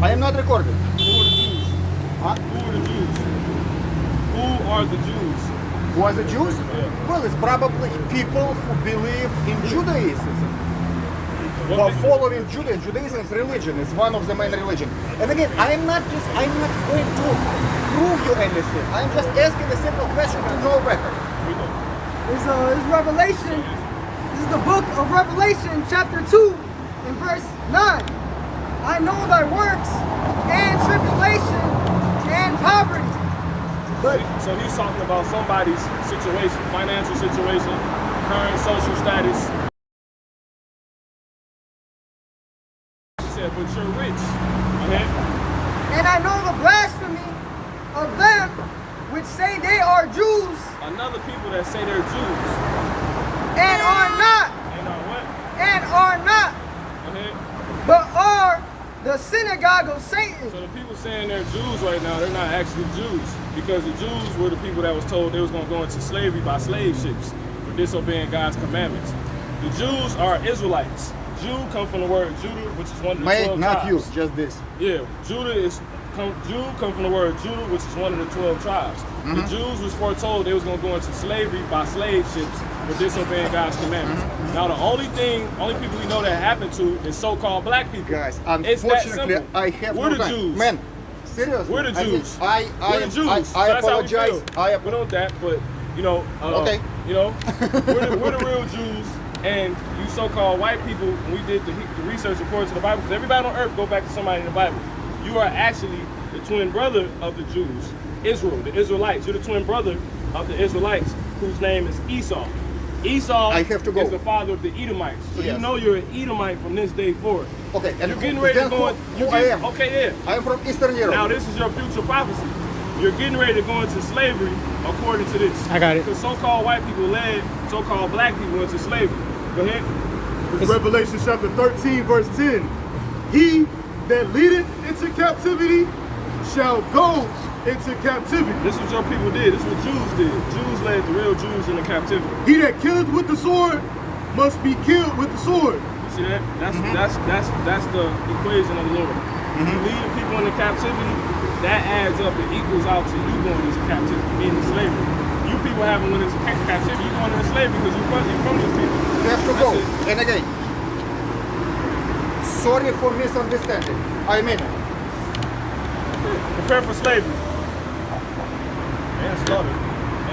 I am not recording. Who are the Jews? Huh? Who are the Jews? Who are the Jews? Who are the Jews? Yeah. Well, it's probably people who believe in Judaism. Who What are following Judaism. Judaism is religion. It's one of the main religions. And again, I'm not going to prove you anything. I'm just asking a simple question to know better. It's Revelation. This is the book of Revelation, chapter 2, and verse 9. I know thy works, and tribulation, and poverty. But So he's talking about somebody's situation, financial situation, current social status. He said, but you're rich. Okay? and I know the blasphemy of them which say they are Jews, Another people that say they're Jews. and are not, And are what? and are not, Okay? but are the synagogue of Satan. So the people saying they're Jews right now, they're not actually Jews. Because the Jews were the people that was told they was going to go into slavery by slave ships for disobeying God's commandments. The Jews are Israelites. Jew come from the word Judah, which is one of the 12 Not tribes. you, just this. Yeah, Jew come from the word Judah, which is one of the 12 tribes. The Jews was foretold they was going to go into slavery by slave ships for disobeying God's commandments. Now the only people we know that happened to is so-called black people. Guys, It's that unfortunately, simple. I have We're no the time. Jews. Man, seriously. We're the Jews. We're the Jews. I So that's how we apologize. feel. We know that, but you know, Okay. you know, we're the real Jews, and you so-called white people. When we did the research according to the Bible, because everybody on earth go back to somebody in the Bible. You are actually the twin brother of the Jews, Israel, the Israelites. You're the twin brother of the Israelites, whose name is Esau. Esau I have to go. is the father of the Edomites. So Yes. you know you're an Edomite from this day forward. Okay, and You're getting ready to go. I am. Okay, yeah. I am from Eastern Europe. Now this is your future prophecy. You're getting ready to go into slavery according to this. I got it. Because so-called white people led so-called black people into slavery. Go ahead. It's Revelation chapter 13, verse 10. He that leadeth into captivity shall go into captivity. This is what your people did. This is what Jews did. Jews led the real Jews into captivity. He that killeth with the sword must be killed with the sword. You see that? That's the equation of the Lord. You lead people into captivity, that adds up and equals out to you going into captivity, meaning slavery. You people haven't went into captivity, you going into slavery because you're from these people. You have to go. And again, sorry for misunderstanding. I mean it. Prepare for slavery. And slaughter.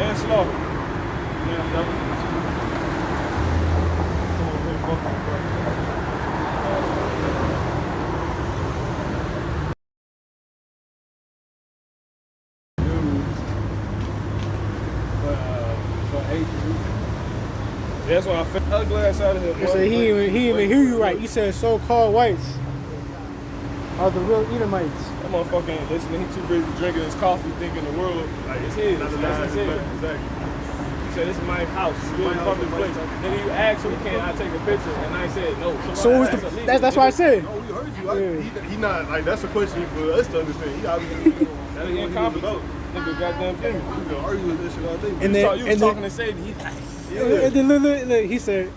And slaughter. Yeah, devil. That's why I felt ugly ass out of here. He said he didn't even hear you right. You said so-called whites are the real Edomites. That motherfucker ain't listening. He too busy drinking his coffee, thinking the world like it's his. That's his. Exactly. He said, "This is my house. We're in a public place." Then you asked him, "Can I take a picture?" And I said, "No." So what's the, that's why I said. Oh, we heard you. He not like that's a question for us to understand. He obviously That is incompetent. Nigga, goddamn thing. we can argue with this shit all day. And You then, was talking to Sadie. and then look, he said,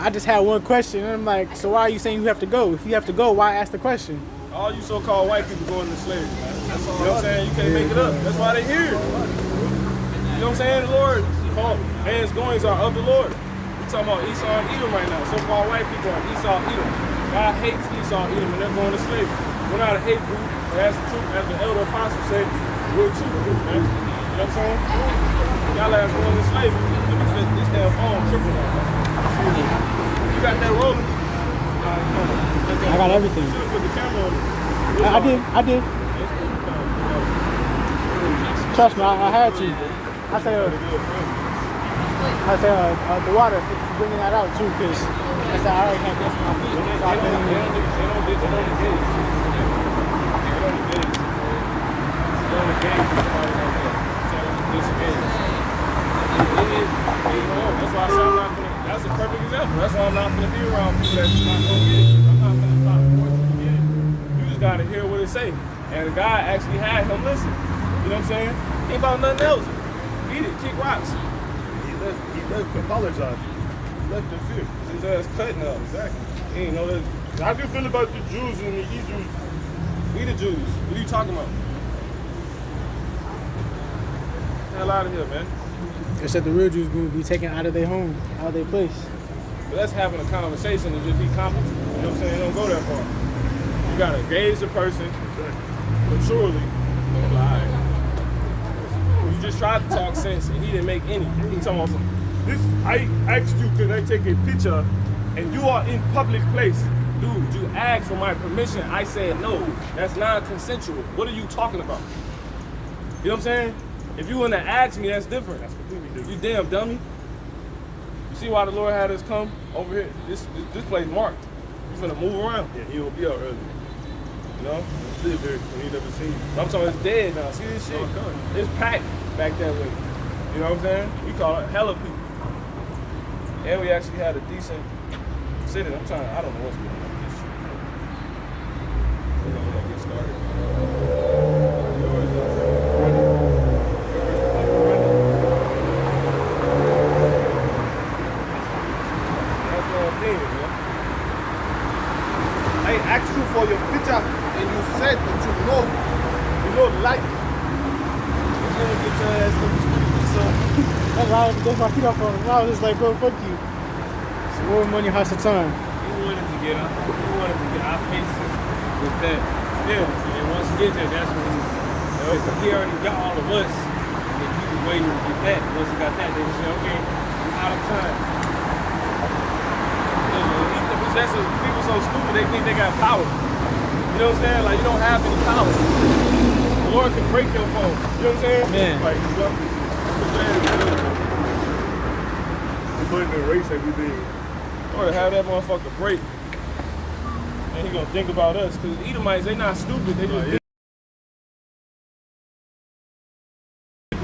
I just had one question. And I'm like, so why are you saying you have to go? If you have to go, why ask the question? All you so-called white people going into slavery. That's all. You know what I'm saying? You can't make it up. That's why they here. You know what I'm saying? The Lord, man's goings are of the Lord. We're talking about Esau and Edom right now. So-called white people are Esau and Edom. God hates Esau and Edom and they're going to slavery. We're not a hate group, but as the truth, as the elder apostle said, we're a true group, man. You know what I'm saying? Y'all ass going to slavery. Let me fit this damn phone triple now. You got that rolling? I got everything. You should've put the camera on it. I did. Trust me, I had to. I said the water, bringing that out too, because I said I already had this on my feet. So I That's why I said I'm not finna, that's a perfect example. That's why I'm not finna be around people that's not gonna get it. I'm not finna try to force you to get it. You just gotta hear what it say. And God actually had him listen. You know what I'm saying? Ain't about nothing else. Beat it, kick rocks. He left apologize. He left in fear. His ass cutting up. Exactly. He ain't know that. How do you feel about the Jews and the Israelites? We the Jews. What are you talking about? Get the hell out of here, man. They said the real Jews going to be taken out of their home, out of their place. But that's having a conversation and just be competent. You know what I'm saying? Don't go that far. You gotta gauge the person maturely. Don't lie. You just tried to talk sense and he didn't make any. He talking about some. This, I asked you, can I take a picture? And you are in public place. Dude, you asked for my permission. I said no. That's non-consensual. What are you talking about? You know what I'm saying? If you wouldn't have asked me, that's different. That's completely different. You damn dummy. You see why the Lord had us come over here? This place marked. You finna move around. Yeah, he will be out early. You know? Live here, we ain't never seen you. I'm talking it's dead now. See this shit? It's packed back that way. You know what I'm saying? We call it hella people. And we actually had a decent city. I don't know what's going on with this shit. We're gonna get started. I asked you for your picture and you said that you know life. You're gonna get your ass up the street, so. That's why I took my feet off on him. I was just like, bro, fuck you. So more money, house of time. We wanted to get our faces with that. Yeah, and once we get there, that's when he already got all of us. And then he was waiting to get that. Once he got that, they say, okay, I'm out of time. People so stupid, they think they got power. You know what I'm saying? Like, you don't have any power. The Lord can break your phone. You know what I'm saying? Man. Like, you know, We're going to erase everything. or have that motherfucker break. And he gonna think about us. Because Edomites, they not stupid. They just He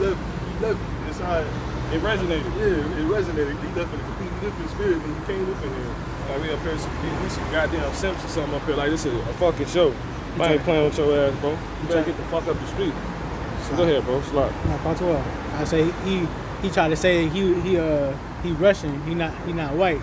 left inside. it resonated. Yeah, it resonated. He left in a completely different spirit when he came up in here. Like we up here, we some goddamn simps or something up here. Like this is a fucking show. I ain't playing with your ass, bro. You better get the fuck up the street. So go ahead, bro. Slap. No, Patois. I say he tried to say he Russian. He not white.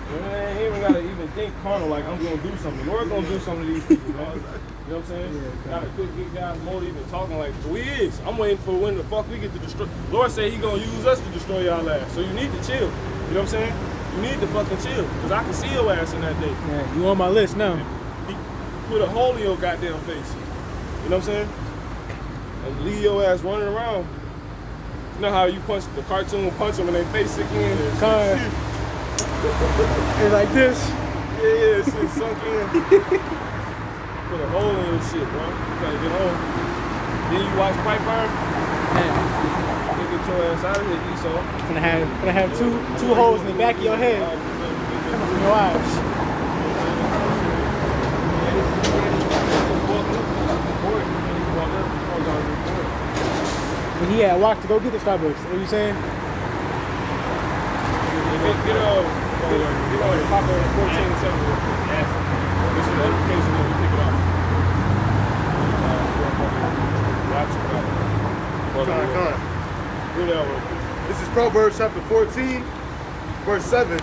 Man, he even gotta even think carnal like I'm gonna do something. We're gonna do something to these people, man. You know what I'm saying? Yeah, Gotta get guys motivated and talking like we is. I'm waiting for when the fuck we get to destroy. Lord said he gonna use us to destroy y'all ass. So you need to chill. You know what I'm saying? You need to fucking chill. Cause I can see your ass in that day. Yeah, you on my list now. He put a hole in your goddamn face. You know what I'm saying? And leave your ass running around. You know how you punch the cartoon punch them and they face sick in? Car. It's like this. Yeah, it's sunk in. Put a hole in your shit, bro. You gotta get home. Then you watch Pipe Burn. Man, You get your ass out of here, Esau. gonna have two holes in the back of your head coming from your eyes. When he had walked to go get the Starbucks, what are you saying? Get pop over 14 and 7. This is the notification that we pick it off. This is Proverbs chapter 14, verse 7.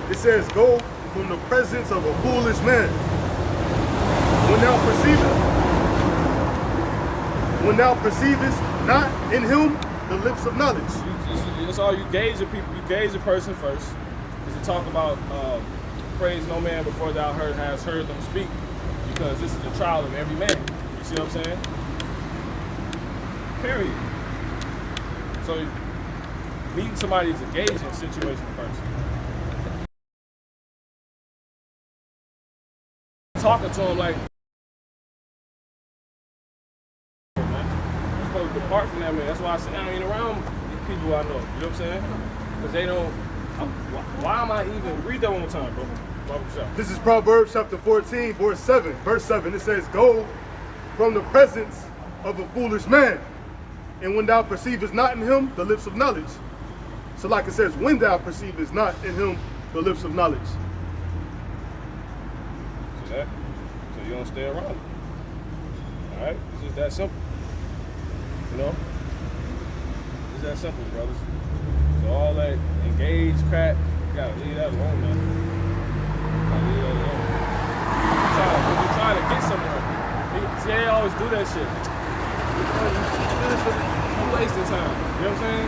It says, go from the presence of a foolish man. When thou perceivest not in him the lips of knowledge. That's all you gauge the people. You gauge the person first. Because to talk about praise no man before thou hast heard them speak. Because this is the trial of every man. You see what I'm saying? Period. So meeting somebody is a gauging situation first. Talking to them like, you're supposed to depart from that man. That's why I say I ain't around these people I know. You know what I'm saying? Because they don't. Why am I even? Read that one more time, bro. This is Proverbs chapter 14, verse 7. Verse 7, it says, go from the presence of a foolish man. And when thou perceivest not in him the lips of knowledge. So like it says, when thou perceivest not in him the lips of knowledge. See that? So you don't stay around. Alright? It's just that simple. You know? It's that simple, brothers. So all that engaged crap, you gotta leave that alone, man. You gotta leave that alone. You're trying to get somewhere. See, they always do that shit. You wasting time. You know what I'm saying?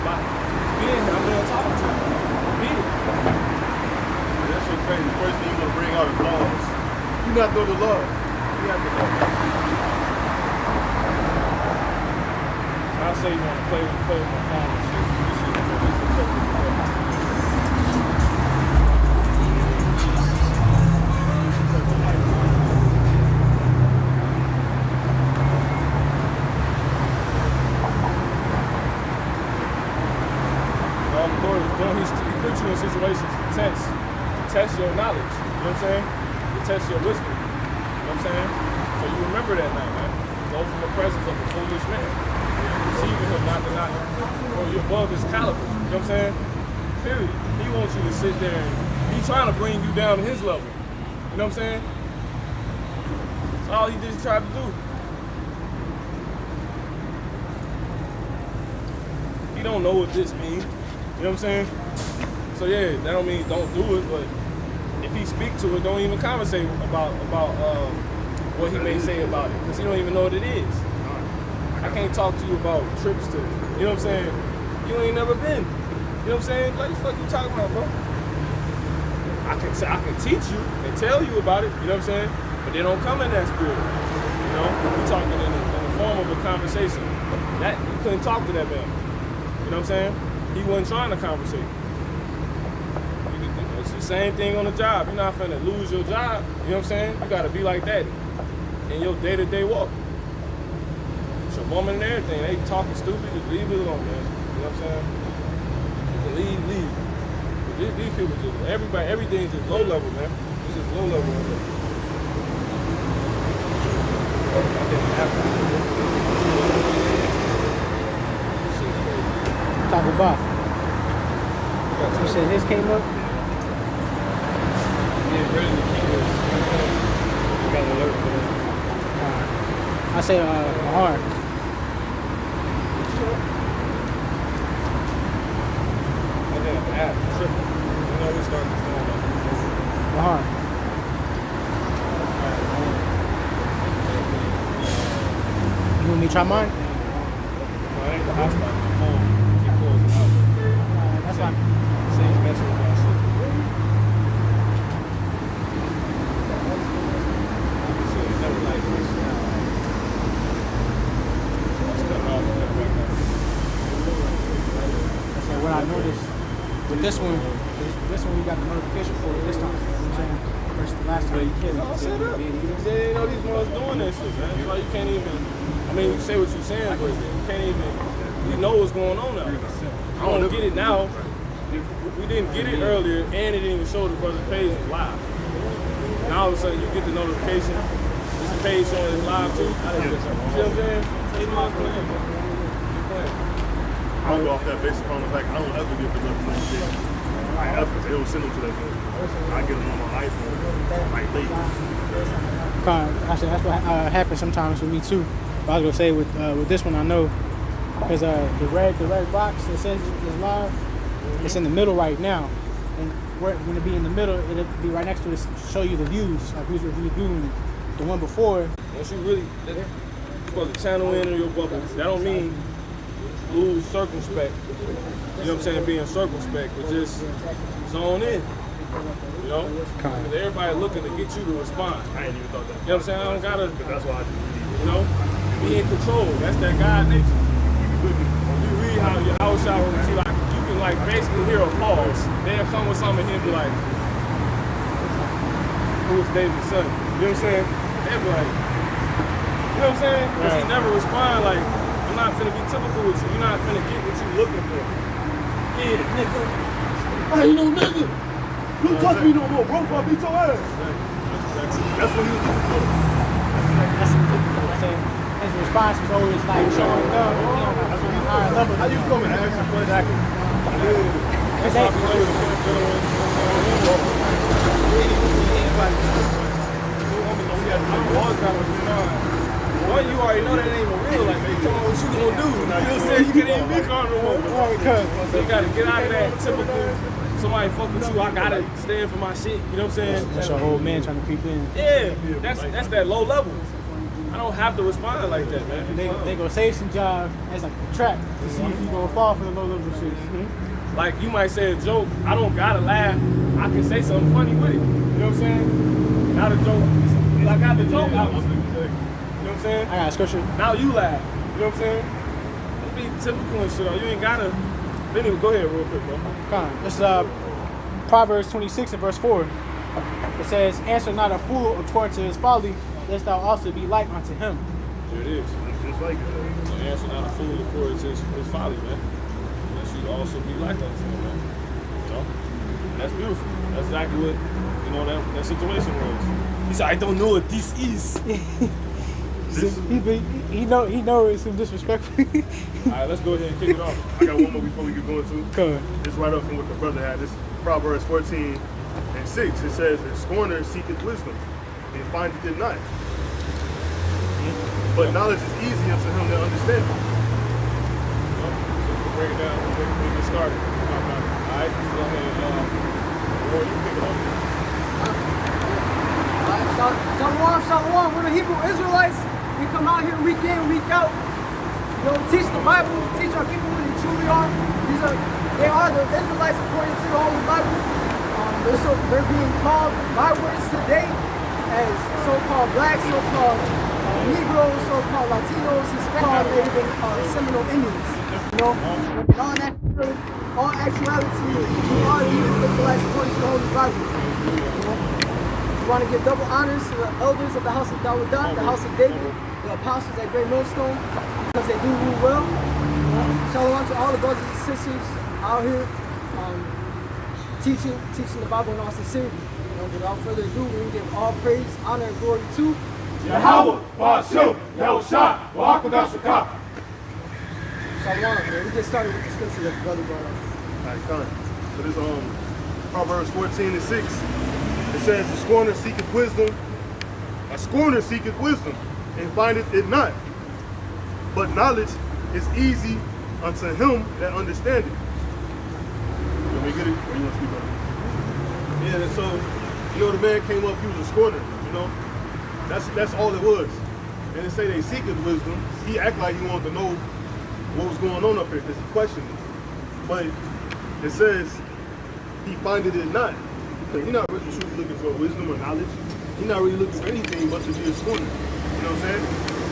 By being here, I'm gonna talk to you. Beat it. That shit crazy. The first thing you're gonna bring out is laws. You not know the law. You have to know. I'll say you want to play with my phone and shit. This shit is totally He put you in situations to test your knowledge, you know what I'm saying? To test your wisdom, you know what I'm saying? So you remember that night, man. Go from the presence of a foolish man. Receiving him not, or you're above his caliber, you know what I'm saying? Period. He wants you to sit there and he's trying to bring you down to his level, you know what I'm saying? That's all he just tried to do. He don't know what this means. You know what I'm saying? So yeah, that don't mean don't do it, but if he speak to it, don't even conversate about what he may say about it, because he don't even know what it is. I can't talk to you about trips to, you know what I'm saying? You ain't never been. You know what I'm saying? What the fuck you talking about, bro? I can teach you and tell you about it, you know what I'm saying? But they don't come in that spirit. You know? We're talking in the form of a conversation. That you couldn't talk to that man. You know what I'm saying? He wasn't trying to conversate. It's the same thing on the job. You're not finna lose your job. You know what I'm saying? You gotta be like that in your day-to-day walk. It's your woman and everything. They talking stupid, just leave it alone, man. You know what I'm saying? You can leave. But these people just, everything's just low level, man. It's just low level. Talk about. You said his came up? Yeah, ready to keep it. You got an alert for that. I say hard. I think an app tripping. You know we started this phone up. Hard. You want me to try mine? No, it ain't the hotspot. My phone. Keep closing out. That's fine. Same message about shit. So it's never like this. It's cutting off right now. So what I noticed with this one we got the notification for it this time. You know what I'm saying? Versus the last time. It's all set up. They didn't know these ones doing that shit, man. That's why you can't even, I mean, you say what you're saying, but you can't even, you know what's going on now. I don't get it now. We didn't get it earlier, and it didn't even show the brother's page was live. Now all of a sudden you get the notification, this page showing it's live too. You see what I'm saying? They know it's playing, bro. They're playing. I don't go off that basic on the fact I don't ever get the notification. I ever. They don't send them to that phone. I get them on my iPhone, like late. Actually, that's what happens sometimes with me too. But I was gonna say with this one, I know because the red box that says it's live, it's in the middle right now, and when it be in the middle, it'll be right next to it to show you the views, like who's reviewing the one before. Once you really, you're supposed to channel in your bubble. That don't mean lose circumspect. You know what I'm saying? Being circumspect, but just zone in. You know? Because everybody looking to get you to respond. I ain't even thought that. You know what I'm saying? I don't gotta, That's why I just you know, be in control. That's that God nature. You read how your house shower routine, like you can like basically hear a pause. They'll come with something and be like, who is David's son? You know what I'm saying? They'll be like, you know what I'm saying? Because he never respond like, I'm not finna be typical with you. You're not finna get what you looking for. Yeah, nigga. I ain't no nigga. Don't touch me no more, bro. If I beat your ass. That's what he was looking for. His response was always like showing love, That's what he was looking for. How you come and ask a question? Exactly. That's why we play with One, you already know that ain't even real. Like, they told me what you gonna do. You know what I'm saying? You can't even be comfortable. So you gotta get out of that typical, somebody fuck with you, I gotta stand for my shit. You know what I'm saying? your old man trying to creep in. Yeah, that's that low level. I don't have to respond like that, man. They gonna save some job as like a trap to see if you gonna fall for the low level shit. Like you might say a joke, I don't gotta laugh. I can say something funny with it. You know what I'm saying? Not a joke. I got the joke out. You know what I'm saying? I got a scripture. Now you laugh. You know what I'm saying? Don't be typical and shit. You ain't gotta. Anyway, go ahead real quick, bro. Come on. This is Proverbs 26 and verse 4. It says, "Answer not a fool according to his folly, lest thou also be like unto him." There it is. Just like it. So answer not a fool according to his folly, man. That should also be like unto him, man. You know? And that's beautiful. That's exactly what, you know, that situation was. He said, I don't know what this is. He know it's some disrespectful. Alright, let's go ahead and kick it off. I got one more before we get going to. Come on. It's right up from what the brother had. This is Proverbs 14 and 6. It says, "A scorner seeketh wisdom, and findeth it not. But knowledge is easy unto him that understandeth." So we'll break it down. We'll get started. Alright, let's go ahead and Lord, you kick it off. Shalom. We're the Hebrew Israelites. We come out here week in, week out. You know, teach the Bible, teach our people who they truly are. They are the Israelites according to the Holy Bible. They're being called by words today as so-called blacks, so-called Negroes, so-called Latinos, Hispanic, or even Seminole Indians. You know, in all actuality, we are the Hebrew Israelites according to the Holy Bible. You know? We want to give double honors to the elders of the house of Dawadah, the house of David, the apostles at Great Millstone, because they do rule well. Shalom to all the brothers and sisters out here teaching the Bible in all sincerity. You know, without further ado, we give all praise, honor, and glory to Yahweh, Ba'ashem, Rawchaa, Qadash. Shalom, man. We get started with the scripture that the brother brought up. Alright, come. So this Proverbs 14 and 6. It says, "A scorner seeketh wisdom, and findeth it not. But knowledge is easy unto him that understandeth." Let me get it. Or you want to speak on it? Yeah. So, you know, the man came up. He was a scorner. You know, that's all it was. And they say they seeketh wisdom. He acted like he wanted to know what was going on up here because he questioned it. But it says he findeth it not. Because he's not really truly looking for wisdom or knowledge. He's not really looking for anything but to be a scorner. You know what I'm saying?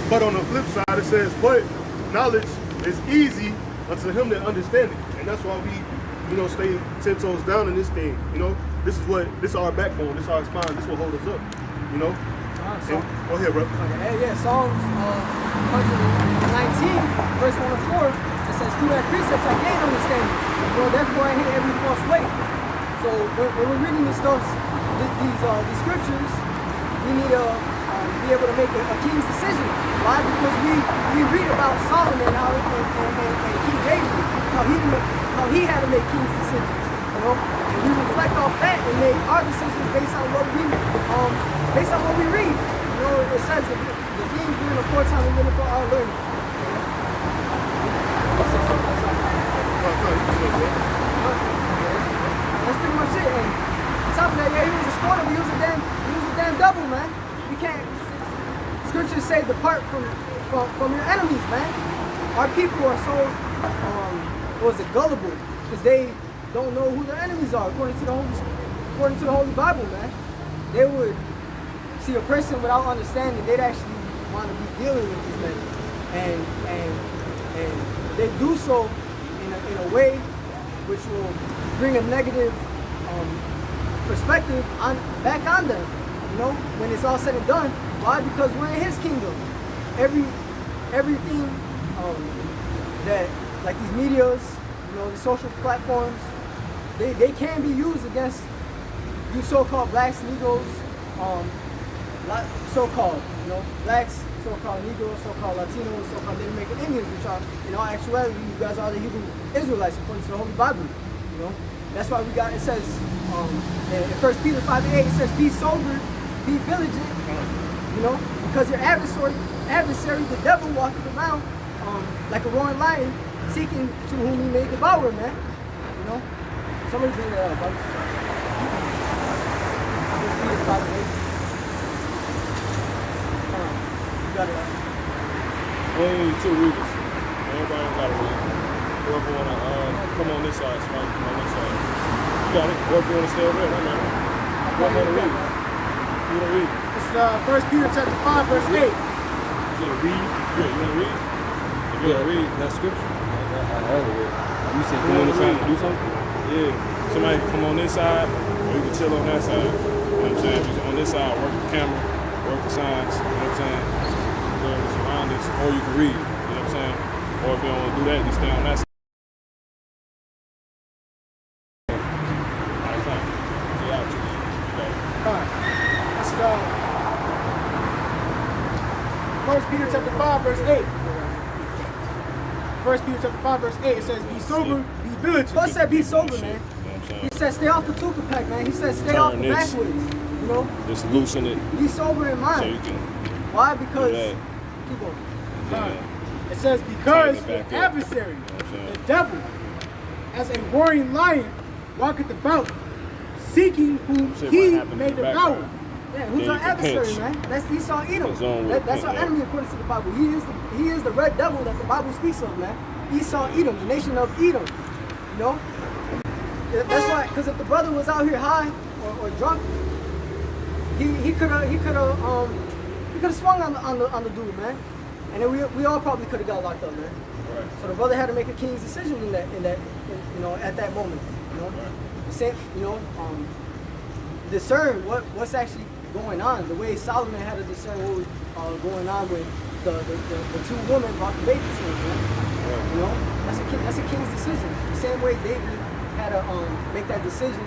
But on the flip side, it says, "But knowledge is easy unto him that understandeth." And that's why we, you know, stay 10 toes down in this thing. You know, this is our backbone. This is our spine. This is what holds us up. You know. Go ahead, bro. Yeah, Psalms 119, verse 1 and 4, it says, "Through thy precepts I gain understanding. You know, therefore I hate every false way." So when we're reading these scriptures, we need to be able to make a king's decision. Why? Because we read about Solomon and King David, how he had to make king's decisions. You know, and we reflect off that and make our decisions based on what we read. You know, it says that the kings we're in a foretime and living for our learning. That's pretty much it. And on top of that, yeah, he was a scorner, but he was a damn devil, man. You can't. Scriptures say, "Depart from your enemies," man. Our people are so gullible because they don't know who their enemies are according to the Holy Bible, man. They would see a person without understanding. They'd actually want to be dealing with this man, and they do so in a way which will bring a negative perspective back on them. You know, when it's all said and done. Why? Because we're in His kingdom. Everything that, like these medias, you know, the social platforms, they can be used against you so-called blacks, Negroes, so-called, you know, blacks, so-called Negroes, so-called Latinos, so-called Native American Indians, which are, in all actuality, you guys are the Hebrew Israelites according to the Holy Bible. You know, that's why we got. It says in 1 Peter 5:8, it says, "Be sober, be vigilant." You know, because your adversary, the devil, walking around like a roaring lion, seeking to whom he may devour, man. You know, somebody bring that up, brother. 1 Peter 5:8. got it. Only 2 readers. Everybody got to read. Whoever want to come on this side, somebody come on this side. You got it. Whoever want to stay over there, no matter. Whoever want to read. You want to read? This is 1 Peter chapter 5, verse 8. You want to read? Yeah, you want to read? If you want to read. That scripture? You said come on this side and do something? Yeah. Somebody can come on this side, or you can chill on that side. You know what I'm saying? If you're on this side, work the camera, work the signs, you know what I'm saying? Go to the surroundings, or you can read, you know what I'm saying? Or if you don't want to do that, you stay on that side. This is 1 Peter chapter 5, verse 8. 1 Peter chapter 5, verse 8, it says, be sober, be vigilant. Paul said be sober, man. He said stay off the tuka pack, man. He said stay off the backwoods. You know? Just loosen it. Be sober in So mind. you can. Why? Because Yeah. keep on. It says, because Tighten it your back up. adversary, You know what I'm saying? the devil, as a roaring lion, walketh about, seeking whom Shit he might happen may in the devour. background. Yeah, who's Then our you can adversary, pinch. man? That's Esau Edom. His own with That's a our pinch, enemy according to the Bible. He is the red devil that the Bible speaks of, man. Esau Edom, the nation of Edom. You know? That's why, because if the brother was out here high or drunk, he could have swung on the dude, man. And then we all probably could have got locked up, man. Right. So the brother had to make a king's decision in that you know, at that moment. You know, Right. the same, you know, discern what's actually going on. The way Solomon had to discern what was going on when the 2 women brought the baby to him. Man. Right. You know, that's a king's decision. The same way David had to make that decision.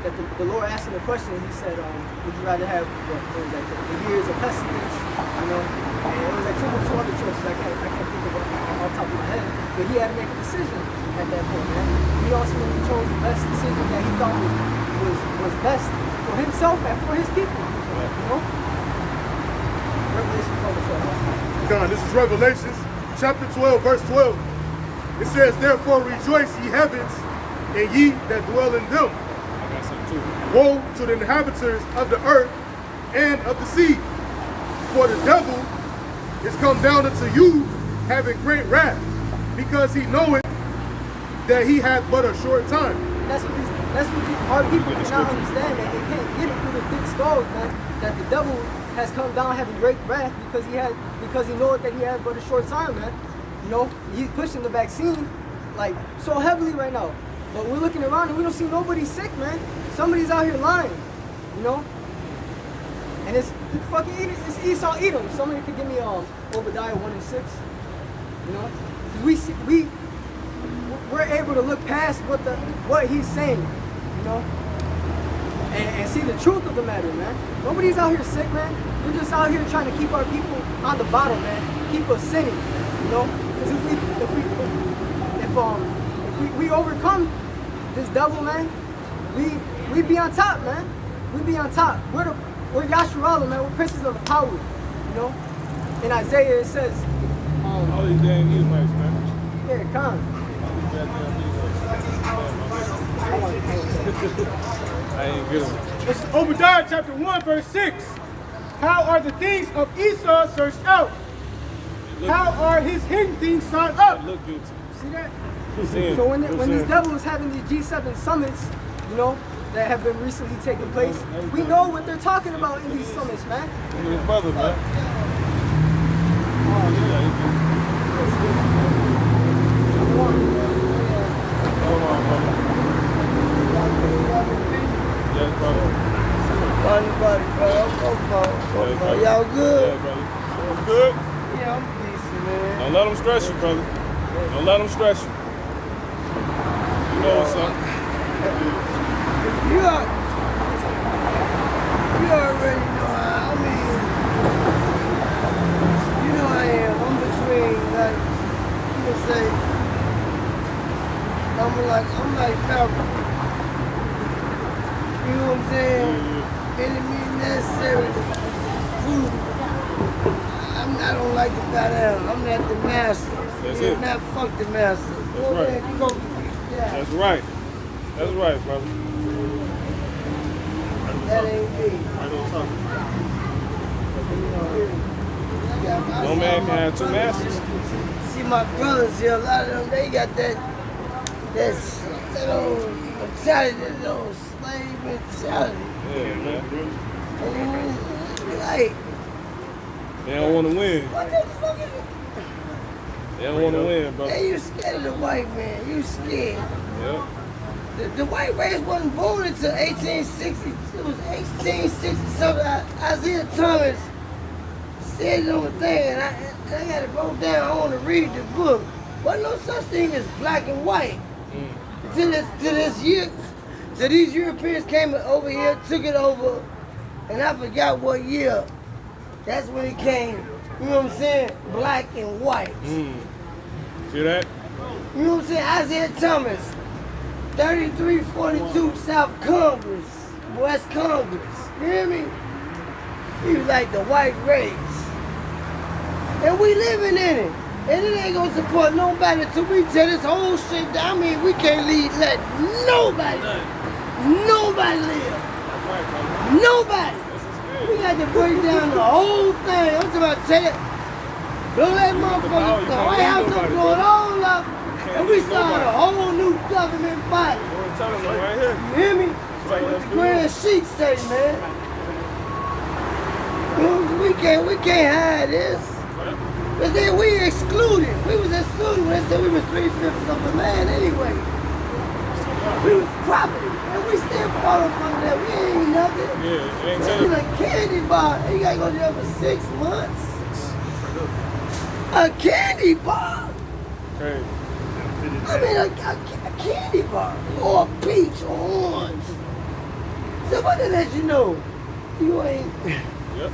That the Lord asked him a question. He said, "Would you rather have what was that? The years of pestilence?" You know, and it was like 2 other choices. I can't think of it off the top of my head. But he had to make a decision at that point, man. He ultimately chose the best decision that he thought was best for himself and for his people. You know, Revelation 12:12. God, this is Revelations chapter 12, verse 12. It says, therefore rejoice, ye heavens, and ye that dwell in them. I got something too. Woe to the inhabitants of the earth and of the sea. For the devil is come down unto you, having great wrath, because he knoweth that he hath but a short time. That's what our people cannot understand, that they can't get it through the thick skulls, man. That the devil has come down having great wrath because he knows that he has but a short time, man. You know, he's pushing the vaccine like so heavily right now. But we're looking around and we don't see nobody sick, man. Somebody's out here lying, you know. And it's Esau Edom. Somebody could give me Obadiah 1:6, you know. 'Cause we're able to look past what he's saying, you know, and see the truth of the matter, man. Nobody's out here sick, man. We're just out here trying to keep our people on the bottom, man. Keep us sinning, you know. Because if we overcome this devil, man, we be on top, man. We be on top. We're Yasharallah, man. We're princes of the power, you know. In Isaiah it says, All these damn Edomites, man. yeah, come. I ain't good. This is Obadiah chapter 1, verse 6. How are the things of Esau searched out? How are his hidden things sought up? Look good. See that? Seeing, So when you know what when I'm this saying? devil is having these G7 summits, you know, that have been recently taking place, we know what they're talking about in these summits, man. Look at his brother, man. Hold on, brother. Yes, brother. Buddy, Yes, brother. y'all good? Yeah, brother. I'm good. Yeah, I'm decent, man. Don't let them stress you, brother. Don't let them stress you. You know what's up. You already know how, I mean, you know I am. I'm between, like, you can say, I'm like Malcolm. You know what I'm saying? Enemy necessary. I don't like to bow down. I'm not the master. That's You're it. not fuck the master. That's right. Ahead, go. Yeah. That's right. That's right, brother. That ain't me. Right on top. No man can have two masters. See my brothers here, a lot of them, they got that old mentality, that old slave mentality. Yeah, man. And like, They don't want to win. what the fuck is it? They don't want to win, bro. Hey, you scared of the white man, you scared. Yep. The white race wasn't born until 1860. It was 1860 something. Isaiah Thomas said it on the thing, and I got it wrote down. I want to read the book. Wasn't no such thing as black and white. Till these Europeans came over here, took it over, and I forgot what year. That's when it came. You know what I'm saying? Black and white. See that? You know what I'm saying? Isaiah Thomas. 3342 South Congress, West Congress. You hear me? He was like the white race. And we living in it. And it ain't gonna support nobody until we tear this whole shit down. I mean, we can't let nobody live. Nobody. We got to break down the whole thing. I'm talking about tear it. Blow that motherfucker, the White House up, blow it all up. And we start a whole new government body. We're telling them right here. You hear me? What the Grand Sheik say, man. You know, we can't hide this. But then we excluded. We was excluded when they said we was 3/5 of a man anyway. We was property. And we still fall up under that. We ain't nothing. Yeah, it ain't It's telling. a candy bar. You gotta go there for 6 months. A candy bar. Crazy. I mean, a candy bar, or a peach, or orange. So what did let you know? You ain't, Yep.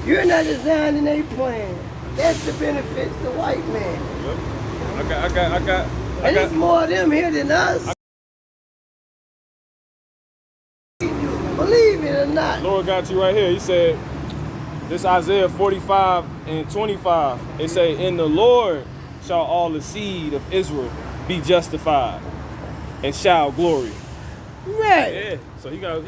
you're not designing a plan. That's the benefits the white man. Yep. I got. And there's more of them here than us. Believe it or not. Lord got you right here. He said, this Isaiah 45:25. It say, in the Lord shall all the seed of Israel be justified and shall glory. Right. Yeah. So he know.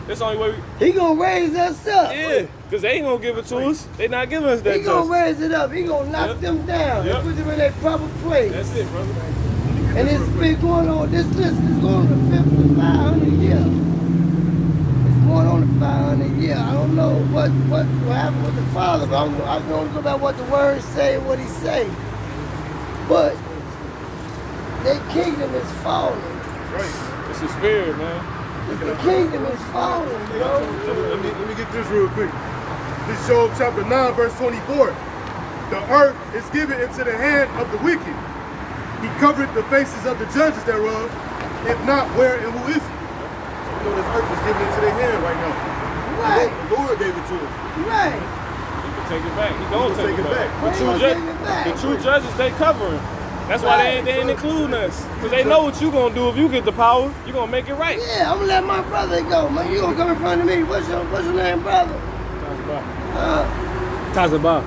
That's the only way He gonna raise us up. Yeah. Because they ain't gonna give it to us. They not giving us that He gonna justice. raise it up. He gonna knock them down Yep. and put them in their proper place. That's it, brother. And it's been going on, this list is going on the 500 year. It's going on the 500 year. I don't know what happened with the Father, but I'm going to go about what the words say and what he say. But their kingdom is falling. Right. It's the spirit, man. The kingdom is falling, bro. Let me get this real quick. This Job chapter 9, verse 24. The earth is given into the hand of the wicked. He covered the faces of the judges thereof. If not, where and who is he? So you know this earth is given into their hand right now. Right. The Lord gave it to us. Right. He can take it back. He gonna take it back. He gonna take it back. The true judges, they covering. That's why they ain't including us. Because they know what you gonna do if you get the power. You gonna make it right. Yeah, I'm gonna let my brother go. Man, you gonna come in front of me. What's your name, brother? Tazabah.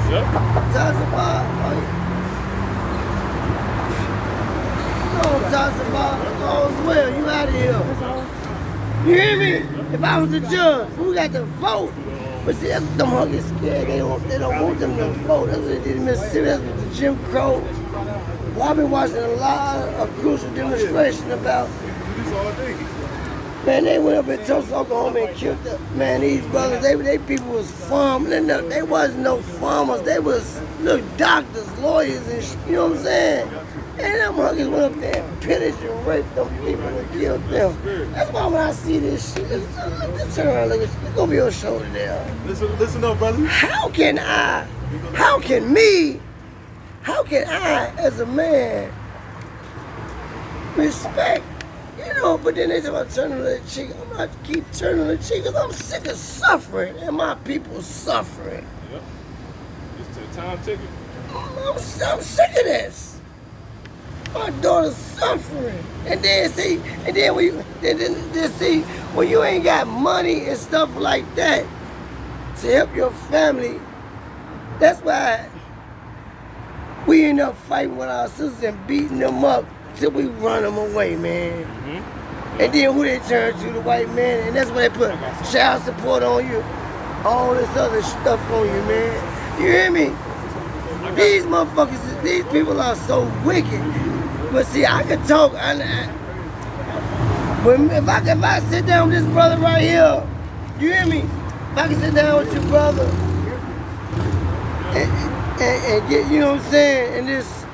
Yep. Tazabah. No, Tazabah. All's well. You out of here. You hear me? If I was the judge, who got to vote? But see, that's what them huggers scared. They don't want them to vote. That's what they did in Mississippi. That's what the Jim Crow. Well, I've been watching a lot of crucial demonstration about. Man, they went up in Tulsa, Oklahoma and killed them. Man, these brothers, they people was farming. They wasn't no farmers. They was little doctors, lawyers, and you know what I'm saying? And them huggers went up there and pillaged and raped them people and killed them. That's why when I see this shit, just turn around and look at you. Look over your shoulder there. Listen up, brother. How can I, as a man, respect? You know, but then they say about turning the cheek. I'm not keep turning the cheek because I'm sick of suffering and my people suffering. Yep. It's the time ticket. I'm sick of this. My daughter's suffering, and then when you ain't got money and stuff like that to help your family, that's why we end up fighting with our sisters and beating them up till we run them away, man. And then who they turn to? The white man. And that's what they put child support on you. All this other stuff on you, man. You hear me? These motherfuckers, these people are so wicked. But see, I could talk. If I sit down with this brother right here, you hear me? If I can sit down with your brother and get, you know what I'm saying, and just,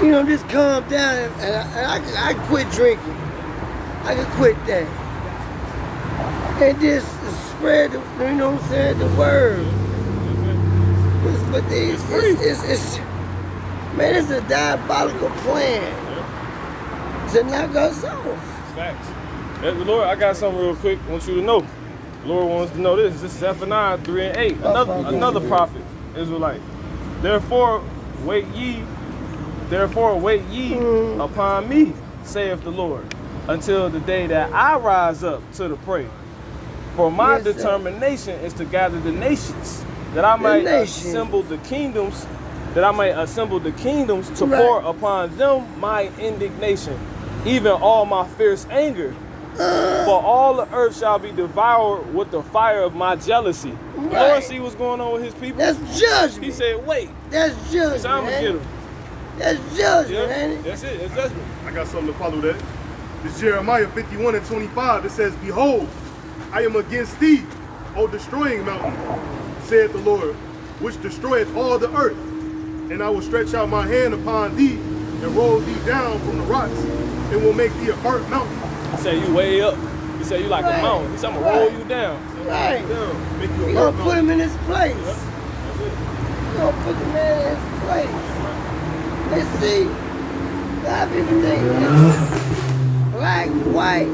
you know, just calm down, and I can quit drinking. I can quit that. And just spread, the, you know what I'm saying, the word. But it's man, it's a diabolical plan to knock us off. Facts. The Lord, I got something real quick. I want you to know. The Lord wants to know this. This is Zephaniah 3 and 8. Another prophet, Israelite. Therefore wait ye upon me, saith the Lord, until the day that I rise up to the prey. For my determination is to gather the nations, that I might assemble the kingdoms, to pour upon them my indignation, even all my fierce anger. For all the earth shall be devoured with the fire of my jealousy. The Lord see what's going on with his people. That's judgment. He said, wait. That's judgment. So I'm going to get him. That's judgment, ain't it? That's it. That's judgment. I got something to follow that. It's Jeremiah 51 and 25. It says, behold, I am against thee, O destroying mountain, saith the Lord, which destroyeth all the earth. And I will stretch out my hand upon thee and roll thee down from the rocks, and will make thee a burnt mountain. He said you way up. He said you like a mountain. He said I'm gonna roll you down. Right. Make you a You're burnt gonna put mountain. him in his place. You're gonna put the man in his place. Let's see. A lot of people think it's black, white.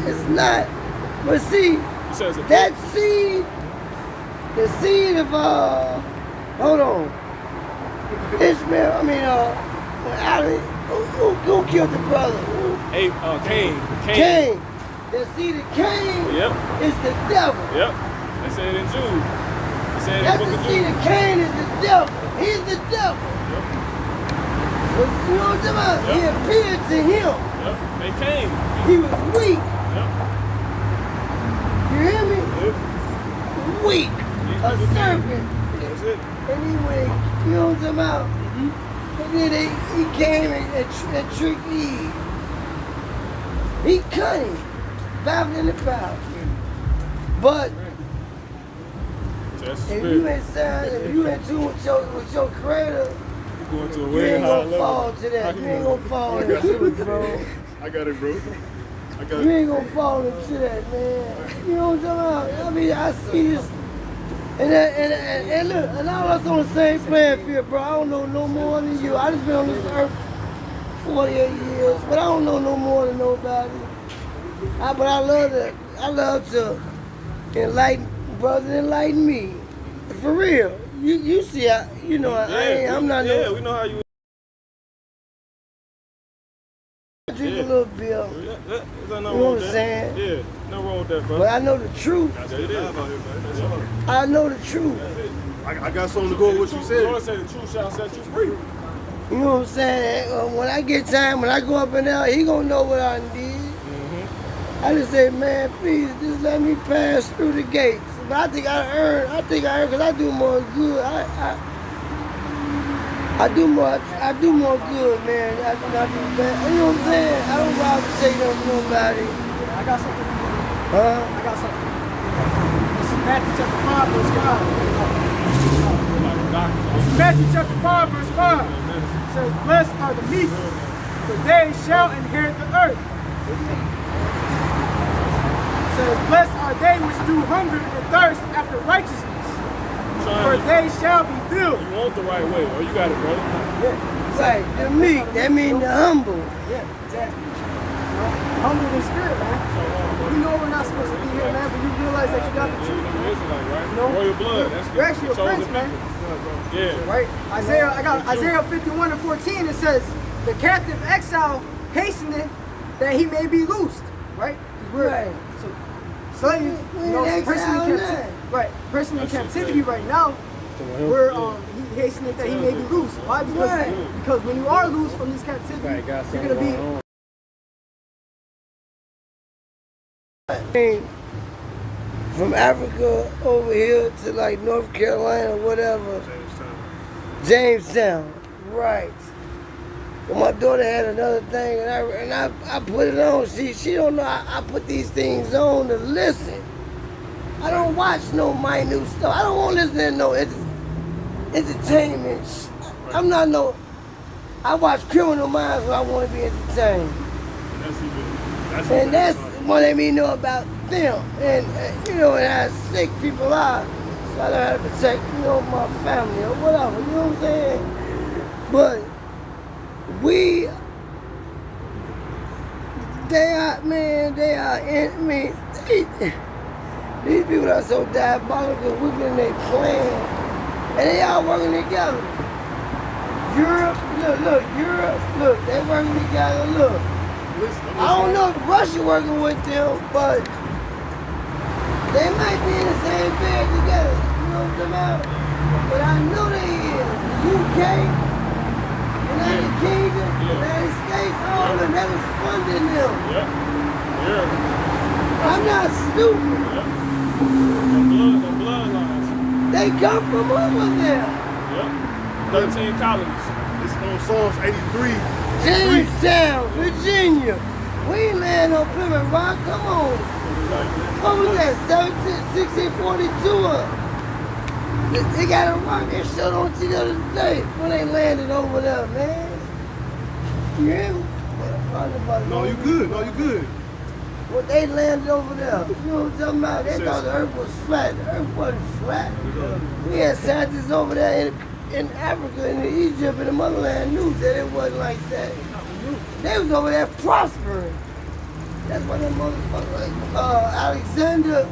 It's not. But see, that seed, the seed of hold on. Ishmael, who killed the brother? Cain. The seed of Cain is the devil. Yep. They said it in Jude. They said in That's the book the of seed Jude. of Cain is the devil. He's the devil. Yep. You know what I'm talking about? Yep. He appeared to him. Yep. They came. He was weak. Yep. You hear me? Yep. Weak. A serpent. That's it. And he went, you know what I'm talking about? And then he came and tricked Eve. He cunning, babbling about. But That's if spirit. you in tune with your creator, You're going to a you way ain't high gonna level. fall to that. You ain't gonna fall into it, bro. I got it, bro. I got You it. ain't gonna fall into that, man. You know what I'm talking about? I mean, I see this. And look, and all us on the same playing field, bro. I don't know no more than you. I just been on this earth 48 years, but I don't know no more than nobody. But I love to enlighten brothers, enlighten me. For real. You see, I'm not Yeah, no. we know how you. I drink a little beer. Yeah, there's nothing You know wrong what with I'm that. saying? Yeah, nothing wrong with that, But brother. I know the truth. That's what it is. I know the truth. I got something to go with what you The Lord said. said the truth shall set you free. You know what I'm saying? When I get time, when I go up in there, he gonna know what I did. I just say, man, please, just let me pass through the gates. But I think I earned, because I do more good. I do more good, man. I do not do bad. You know what I'm saying? I don't rob and take no nobody. I got something for you. Huh? I got something. This is Matthew chapter 5, verse 5. This is Matthew chapter 5, verse 5. It says, blessed are the meek, for they shall inherit the earth. It says, blessed are they which do hunger and thirst after righteousness, for they shall be filled. You want the right way, or you got it, brother. Yeah, Right, the meek, that means the humble. yeah, exactly. Humble in spirit, man. You know we're not supposed to be here, man, but you realize that you got the truth. Right? No. Royal blood. That's You're actually a chosen prince, man. people. Yeah. Right? I got Isaiah 51 and 14. It says, the captive exile hasteneth that he may be loosed. Right? 'Cause we're Right. slave, you know, person in captivity. Right. Person in captivity right now. We're he hasteneth that he may be loose. Why? Because when you are loose from this captivity, you're gonna be From Africa over here to like North Carolina, whatever. Jamestown, right. Well, my daughter had another thing, and I put it on. She don't know. I put these things on to listen. I don't watch no minute stuff. I don't want to listen to no entertainment. I'm not no. I watch Criminal Minds when I want to be entertained. And that's what they mean know about them, and you know, and how sick people are. So I learn how to protect, you know, my family or whatever. You know what I'm saying? But these people are so diabolical, wicked in their plan, and they all working together. Europe, look, they working together, look. I don't know if Russia working with them, but they might be in the same bed together, you know what I'm talking about? But I know they is. UK, United Kingdom, United States, all of them, that was funding them. I'm not stupid. The bloodlines. They come from over there. 13 colonies. It's on Psalms 83. Jamestown, Virginia. We ain't laying on Plymouth Rock, come on. What was that, 1642? They got a rocket showed on TV the other day when they landed over there, man. You hear me? No, you good. No, you good. When they landed over there, you know what I'm talking about? They thought the earth was flat. The earth wasn't flat. We had scientists over there in Africa and in Egypt and the motherland knew that it wasn't like that. They was over there prospering. That's why that motherfucker, like, Alexander,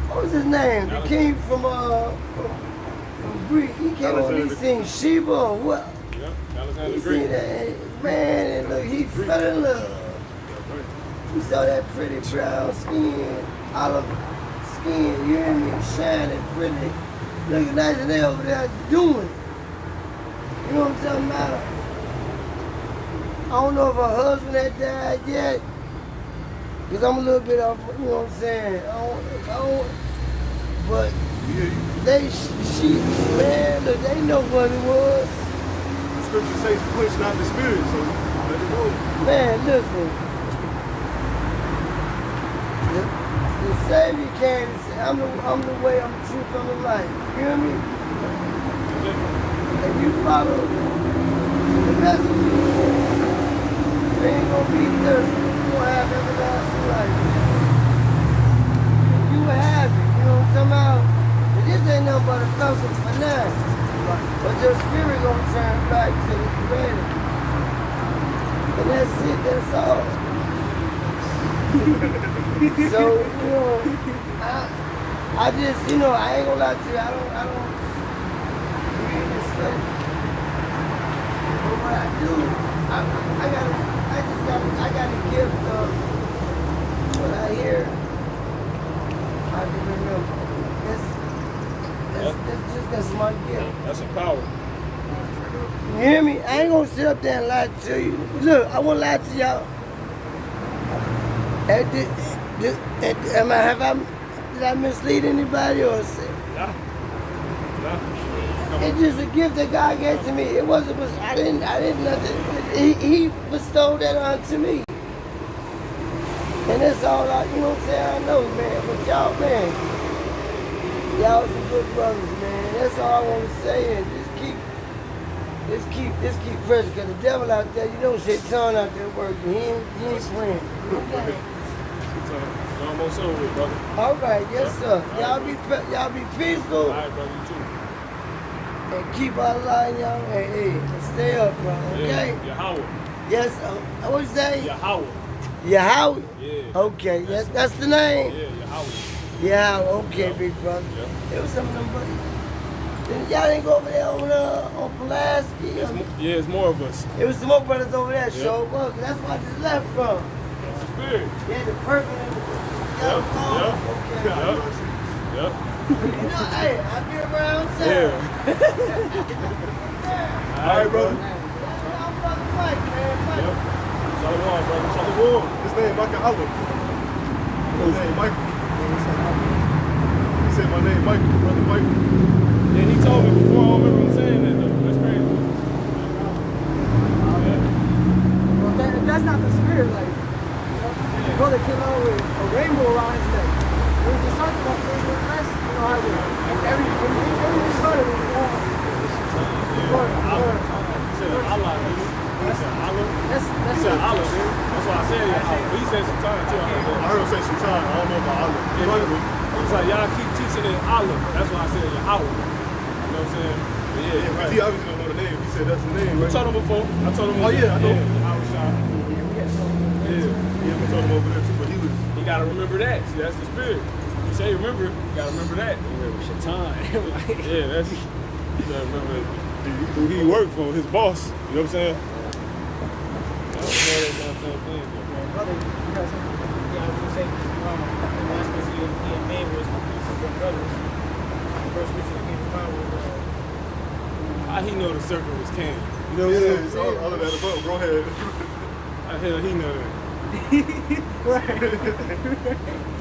what was his name? The king from Greece. He came over, he seen Sheba or what? Alexander He Great. seen that, man, and look, he fell in love. He saw that pretty brown skin, olive skin, you hear me, shining pretty. Looking nice and they over there doing it. You know what I'm talking about? I don't know if her husband had died yet. Because I'm a little bit off, you know what I'm saying? I don't, but man, look, they know what it was. The scripture says quench not the spirit, so let it go. Man, listen. The Savior came and said, I'm the way, I'm the truth, I'm the life. You hear me? If you follow the message, you ain't gonna be thirsty. You gonna have everlasting life. You will have it. You know what I'm talking about? And this ain't nothing but a thousand for now. But your spirit gonna turn back to the Creator. And that's it. That's all. So, you know, I just, you know, I ain't gonna lie to you, I don't read this stuff. But what I do, I got a gift of what I hear, I can remember. That's my gift. That's a power. You hear me? I ain't gonna sit up there and lie to you. Look, I won't lie to y'all. Did I mislead anybody or say? No. It's just a gift that God gave to me. It wasn't. I didn't nothing. He bestowed that onto me, and that's all I. You know what I'm saying? I know, man. But y'all, man, y'all some good brothers, man. That's all I want to say. And just keep pressing. Cause the devil out there, you know, Shaitan out there working. He ain't playing. Okay. It's almost over with, brother. All right, yes, sir. Y'all be peaceful. All right, brother, you too. And keep our line, y'all. Hey, and stay up, bro. Okay? Yeah, Yahweh. Yes. What you say? Yahweh. Yahweh. Yeah. Okay. That's the name. Yeah, Yahweh. Yahweh. Okay, big brother. Yeah. It was some of them brothers. Y'all didn't go over there on Pulaski. It's more of us. It was some more brothers over there. Show up. That's where I just left from. That's the spirit. Yeah, the purple and the yellow phone. Okay. Yep. You know, hey, I'll be around town. Yeah. All right, brother. I'm brother Mike, man. Mike. Yep. Shalom, brother. Shalom. His name, Michael Allah. My name Michael. He said my name Michael, brother Michael. Yeah, he told me before. I don't remember him saying that though. That's crazy. Well, if that's not the spirit, like, the brother came out with a rainbow around his neck. We were just talking about rainbow crest, you know how everything started with Allah, dude. He said Allah. That's He said Allah, dude. That's why I said Allah. He said Shaitan too. I heard him say Shaitan. I don't know about Allah. He was like, y'all keep teaching it Allah. That's why I said Yahweh. You know what I'm saying? But yeah, right. He obviously don't know the name. He said that's the name, I right? told him before. I told him. Oh, yeah, I know. Rawchaa. Yeah, we told him over there too, but he was. You gotta remember that. See, that's the spirit. You say remember, you gotta remember that. Remember Shaitan. Yeah, that's. You gotta remember who he worked for, his boss. You know what I'm saying? That's that thing. brother, you got something? Yeah, I was gonna say, the last person he had made was some brothers. The first person that came to mind was How he know the serpent was Cain? You know what I'm saying? All of that above. Go ahead. How the hell he know that?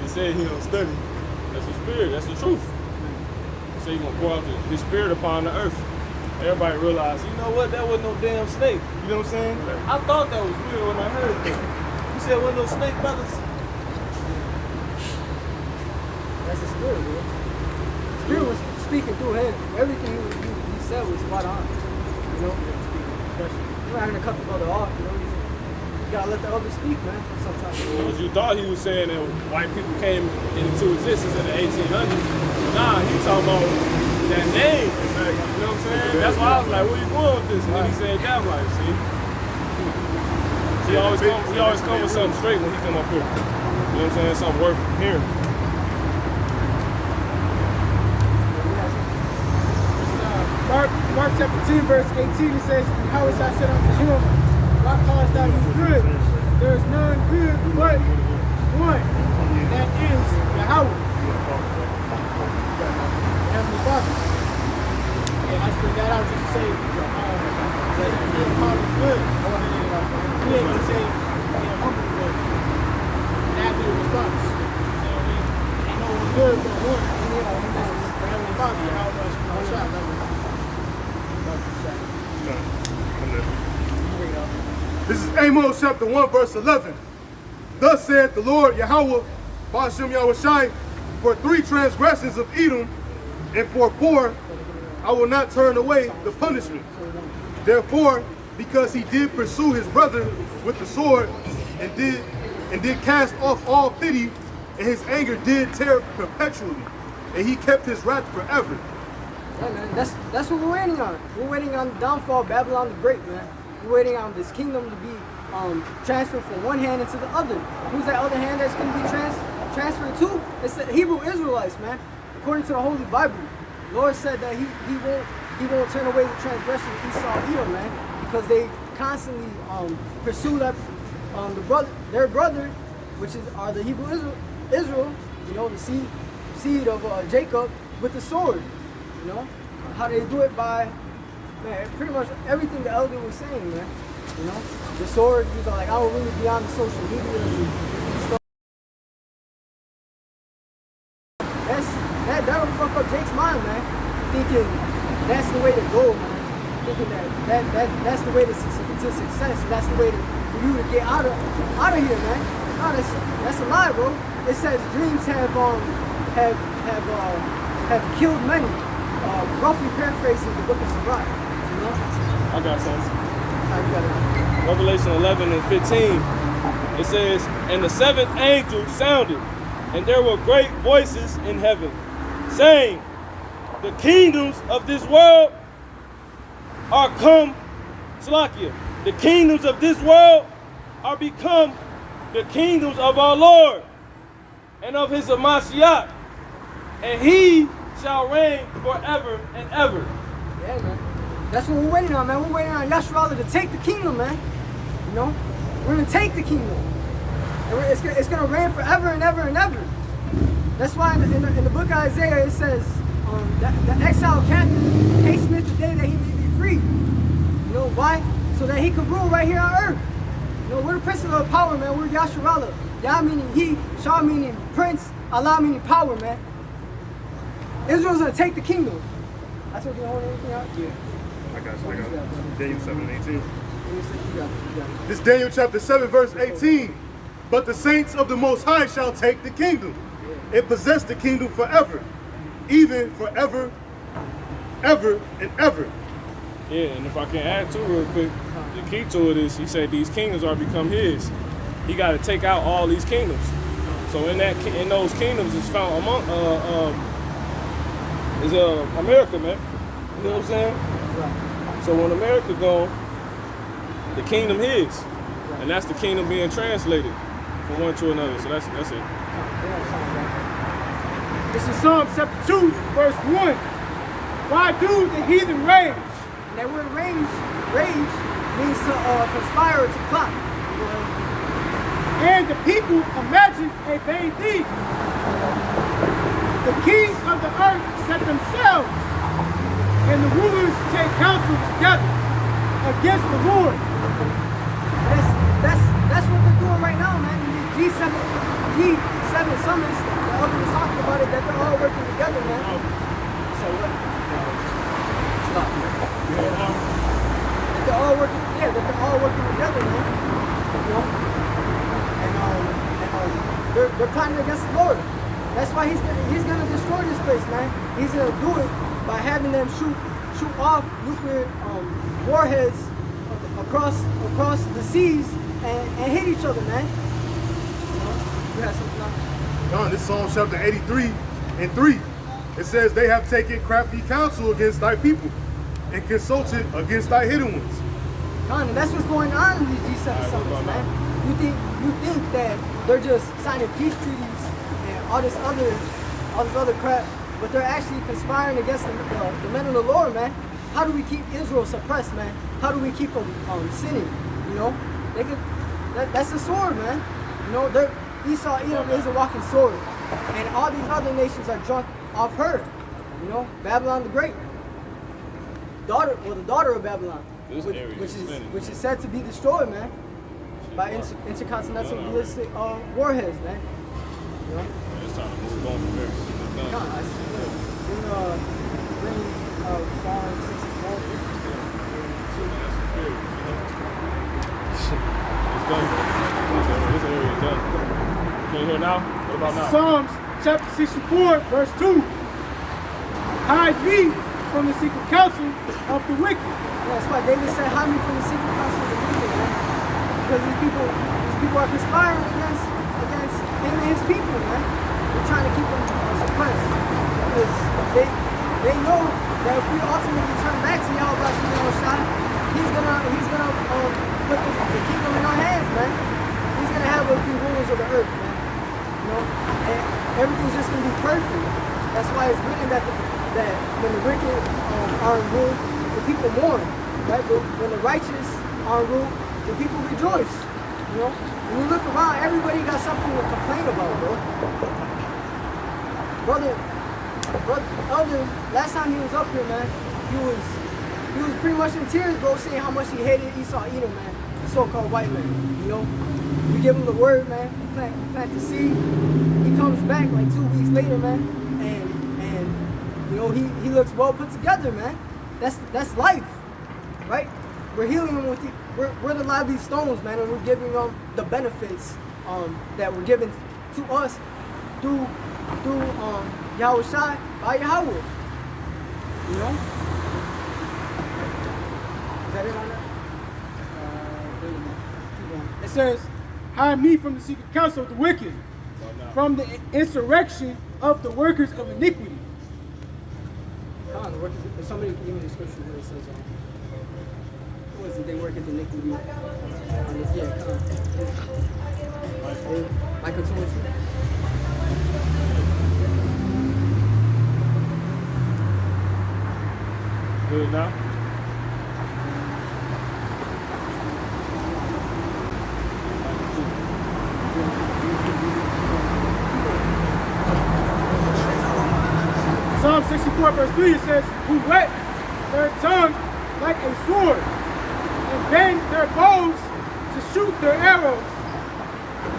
He said he don't study. That's the spirit. That's the truth. He said he gonna pour out his spirit upon the earth. Everybody realized, you know what? That wasn't no damn snake. You know what I'm saying? I thought that was weird when I heard that. You said wasn't no snake, brothers. That's the spirit, bro. The spirit was speaking through him. Everything he said was spot on. You know? You're not having to cut the brother off, you know? You gotta let the other speak, man, sometimes. Because you thought he was saying that white people came into existence in the 1800s. Nah, he talking about that name. You know what I'm saying? That's why I was like, where you going with this? And then he said that right, see? He always come with something straight when he come up here. You know what I'm saying? Something worth hearing. Mark chapter 2, verse 18, it says, how is I said unto him, why callest thou him good? There is none good but one, and that is Yahweh, Heavenly Father. And I just that out just to say that being called is good. We ain't gonna say being humble good. That be the response. So ain't no one good but one. And that's the Heavenly Father, Yahweh. This is Amos chapter 1, verse 11. Thus saith the Lord Yahweh, Ba'ashem Yahushai, for 3 transgressions of Edom, and for 4, I will not turn away the punishment. Therefore, because he did pursue his brother with the sword, and did cast off all pity, and his anger did tear perpetually, and he kept his wrath forever. Yeah, man, that's what we're waiting on. We're waiting on the downfall of Babylon the Great, man. We're waiting on this kingdom to be transferred from one hand into the other. Who's that other hand that's going to be transferred to? It's the Hebrew Israelites, man. According to the Holy Bible, the Lord said that he won't turn away the transgression of Esau Edom, man, because they constantly pursue that their brother, which are the Hebrew Israel, you know, the seed of Jacob with the sword. You know how they do it by, man, pretty much everything the elder was saying, man. You know, the sword. He's like, I don't really be on the social media and stuff. That'll fuck up Jake's mind, man. Thinking that's the way to go, man. Thinking that's the way to success. That's the way for you to get out of here, man. No, that's a lie, bro. It says dreams have killed many. Roughly paraphrasing the book of Sirach, you know? I got something. How you got it? Revelation 11 and 15. It says, and the 7th angel sounded, and there were great voices in heaven, saying, the kingdoms of this world are come, Salakia, the kingdoms of this world are become the kingdoms of our Lord and of his Mashiach, and he shall reign forever and ever. Yeah, man. That's what we're waiting on, man. We're waiting on Yahshua to take the kingdom, man. You know? We're going to take the kingdom. And it's going to reign forever and ever and ever. That's why in the book of Isaiah it says, the exiled captive hasteneth the day that he may be free. You know why? So that he could rule right here on earth. You know, we're the principle of power, man. We're Yahshua. Yah meaning he, Shah meaning prince, Allah meaning power, man. Israel's gonna take the kingdom. That's what you hold anything out? Yeah. I got you. Daniel 7:18. You got it. This Daniel chapter 7, verse 18. But the saints of the Most High shall take the kingdom and possess the kingdom forever, even forever, ever and ever. Yeah, and if I can add to it real quick, the key to it is he said these kingdoms are become his. He got to take out all these kingdoms. So in those kingdoms is found among America, man. You know what I'm saying? Right. So when America gone, the kingdom his, and that's the kingdom being translated from one to another. So that's it. This is Psalm chapter 2, verse 1. Why do the heathen rage? And that word rage means to conspire or to plot. And the people imagine a vain thing. The kings of the earth set themselves, and the rulers take counsel together against the Lord. That's what they're doing right now, man. In these G7 summits, the elder was talking about it, that they're all working together, man. So what? Stop. That they're all working together, man. You know? And they're plotting against the Lord. That's why he's gonna destroy this place, man. He's gonna do it by having them shoot off nuclear warheads across the seas and hit each other, man. You know? You have something else? John, this Psalm chapter 83 and 3. It says, they have taken crafty counsel against thy people and consulted against thy hidden ones. Con, and that's what's going on in these G7 summits, man. You think that they're just signing peace treaties and all this other crap, but they're actually conspiring against the men of the Lord, man. How do we keep Israel suppressed, man? How do we keep them sinning? You know, that's a sword, man. You know, Esau Edom is a walking sword, and all these other nations are drunk off her. You know, Babylon the Great, the daughter of Babylon, which is said to be destroyed, man, by intercontinental ballistic warheads, man. You know. It's time to move on from there. Psalm 64. It's done. This area is done. Can you hear now? What about now? Psalms chapter 64, verse 2. Hide me from the secret counsel of the wicked. That's why David said, hide me from the secret counsel of the wicked, man. Because these people are conspiring against him and his people, man. They're trying to keep them suppressed. Because they know that if we ultimately turn back to Rawchaa, he's gonna put the kingdom in our hands, man. He's gonna have us be rulers of the earth, man. You know, and everything's just gonna be perfect. That's why it's written that when the wicked are in rule, the people mourn, right? But when the righteous are in rule, the people rejoice. You know, when you look around, everybody got something to complain about, bro. Brother, Elder, last time he was up here, man, he was pretty much in tears, bro, saying how much he hated Esau Edom, man, the so-called white man. You know, we give him the word, man. We plant the seed. He comes back like 2 weeks later, man, and you know he looks well put together, man. That's life, right? We're healing them with we're the lively stones, man, and we're giving them the benefits that were given to us through Rawchaa by Yahweh. You know? Is that it on that? It says, hide me from the secret counsel of the wicked, from the insurrection of the workers of iniquity. Come on, the workers, if somebody can give me the scripture where it says, what is it, they work at the iniquity? Yeah, come on. Micah 22. Good now? Psalm 64 verse 3, it says, who whet their tongue like a sword, and bend their bows to shoot their arrows.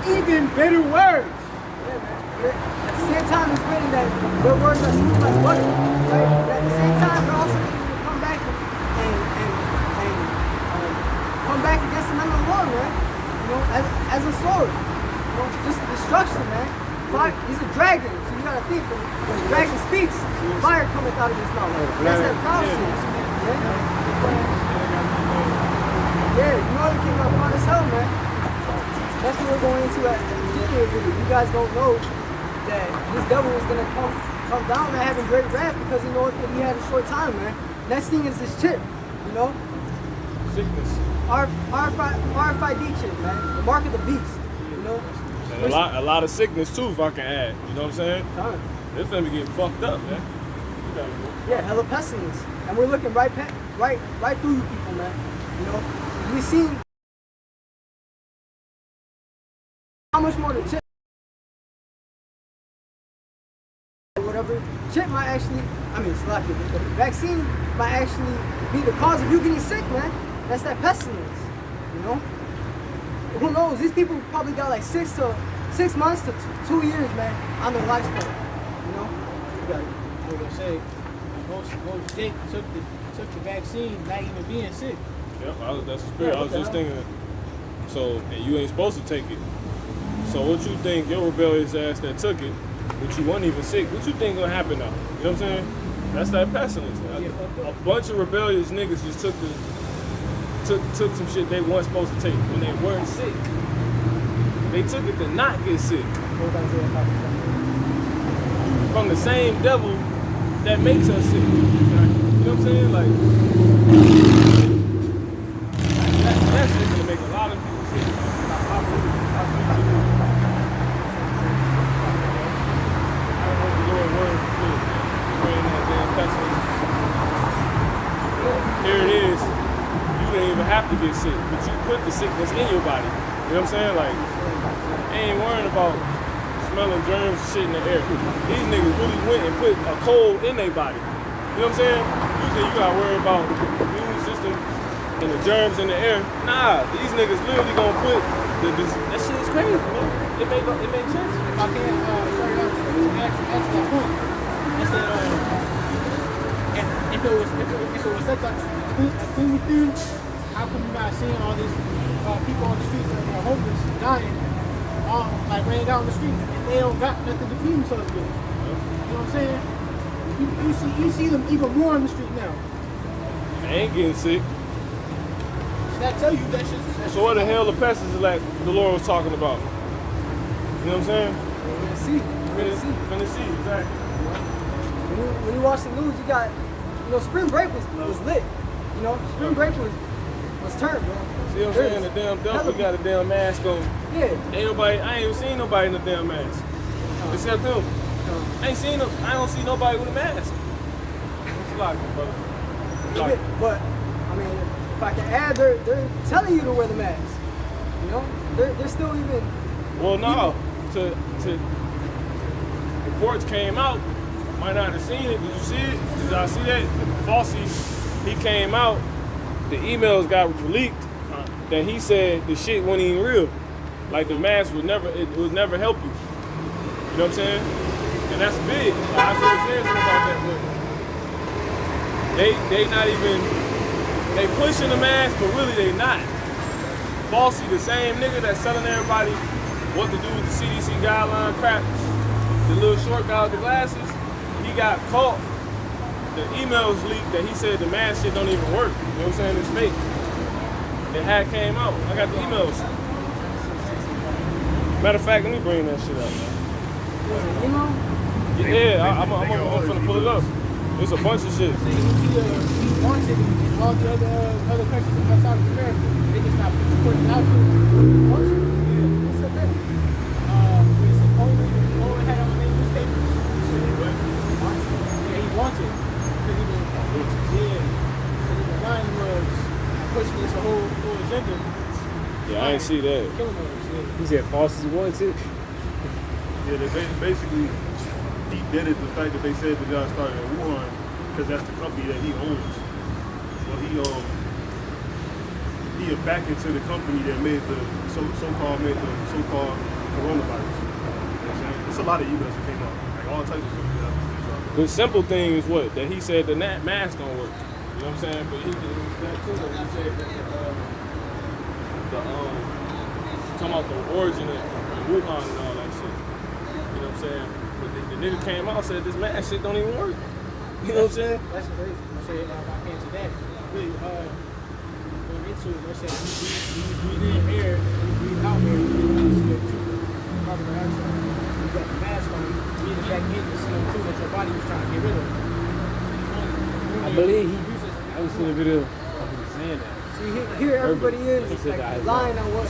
even bitter words. Yeah, man. But at the same time, it's written that their words are smooth like butter, right? But at the same time, they're also going to come back and come back against the men of the Lord, man. You know, as a sword. You know, just destruction, man. Fire, he's a dragon, so you gotta think when the dragon speaks, fire cometh out of his mouth. That's that prophecy. Yeah, you know the kingdom upon us hell, man. That's what we're going into at the beginning of the video. You guys don't know that this devil is gonna come down and having great wrath because he knows that he had a short time, man. Next thing is this chip, you know? Sickness. RFID chip, man. The mark of the beast, you know? And a lot of sickness too, if I can add. You know what I'm saying? This finna get fucked up, man. Yeah, hella pestilence. And we're looking right through you people, man. You know? We seen how much more the chip, whatever, chip might actually, the vaccine might actually be the cause of you getting sick, man. That's that pestilence, you know? Who knows? These people probably got like 6 months to 2 years, man, on their lifespan, you know? I was gonna say, most Jake took the vaccine, not even being sick. Yep, that's the spirit. I was just thinking. So, and you ain't supposed to take it. So, what you think your rebellious ass that took it, but you weren't even sick? What you think gonna happen now? You know what I'm saying? That's that pestilence. A bunch of rebellious niggas just took some shit they weren't supposed to take when they weren't sick. They took it to not get sick. From the same devil that makes us sick. You know what I'm saying? Like, that shit's gonna make a lot of people sick. I don't know the Lord word for food, man. Bring that damn pestilence. Here it is. You didn't even have to get sick, but you put the sickness in your body. You know what I'm saying? Like, ain't worrying about smelling germs and shit in the air. These niggas really went and put a cold in their body. You know what I'm saying? You think you gotta worry about the immune system and the germs in the air. Nah, these niggas literally gonna put that shit is crazy, man. It makes sense. If I can start out to answer that point, I said, if it was such a clean thing, how come you not seeing all these people on the streets that are homeless, dying, like laying down on the street, and they don't got nothing to clean themselves with? You know what I'm saying? You see them even more on the street now. They ain't getting sick. So that tell you that shit's So what the hell the pestilence like the Lord was talking about? You know what I'm saying? We're gonna see. Finna see, exactly. When you watch the news, you got, you know, spring break was lit. You know, spring break was turned, bro. See what I'm saying? The damn dump, we got a damn mask on. Yeah. I ain't even seen nobody in a damn mask. Except them. I don't see nobody with a mask. It's a lot, brother. But I mean, if I can add, they're telling you to wear the mask. You know, they're still even. Well, no. To reports came out. Might not have seen it. Did you see it? Did y'all see that? Fauci, he came out. The emails got leaked that he said the shit wasn't even real. Like the mask would never help you. You know what I'm saying? And that's big. Like, I should have said something about that, but they not even, they pushing the mask, but really they not. Fauci, the same nigga that's telling everybody what to do with the CDC guideline crap, the little short guy with the glasses, he got caught. The emails leaked that he said the mask shit don't even work. You know what I'm saying? It's fake. It had came out. I got the emails. Matter of fact, let me bring that shit up, man. Yeah, I'm finna pull it up. There's a bunch of shit. He wanted all the other countries outside of America. They just not putting it out there. Wanted? Yeah. What's up there? It's only had on the name newspapers. Yeah, he wanted. Because the line was pushing this whole agenda. Yeah, I ain't see that. Killing us. He said Fauci wanted. Yeah, they basically deep-deaded the fact that they said the guy started at Wuhan because that's the company that he owns. Well, he a back into the company that made the so-called coronavirus. You know what I'm saying? It's a lot of emails that came out, like all types of stuff. The simple thing is what? That he said the mask don't work. You know what I'm saying? But he did that too. He said that talking about the origin of Wuhan and all that shit. You know what I'm saying? But the nigga came out and said this mask shit don't even work. You know what I'm saying? That's crazy. I say I can't do that. Really, going into it, they said we breathe in air, we breathe out air, we breathe CO2, carbon dioxide. You got the mask on, you breathe back in the CO2 that your body was trying to get rid of. I believe I was seeing a video of him saying that. See, here everybody is like lying on what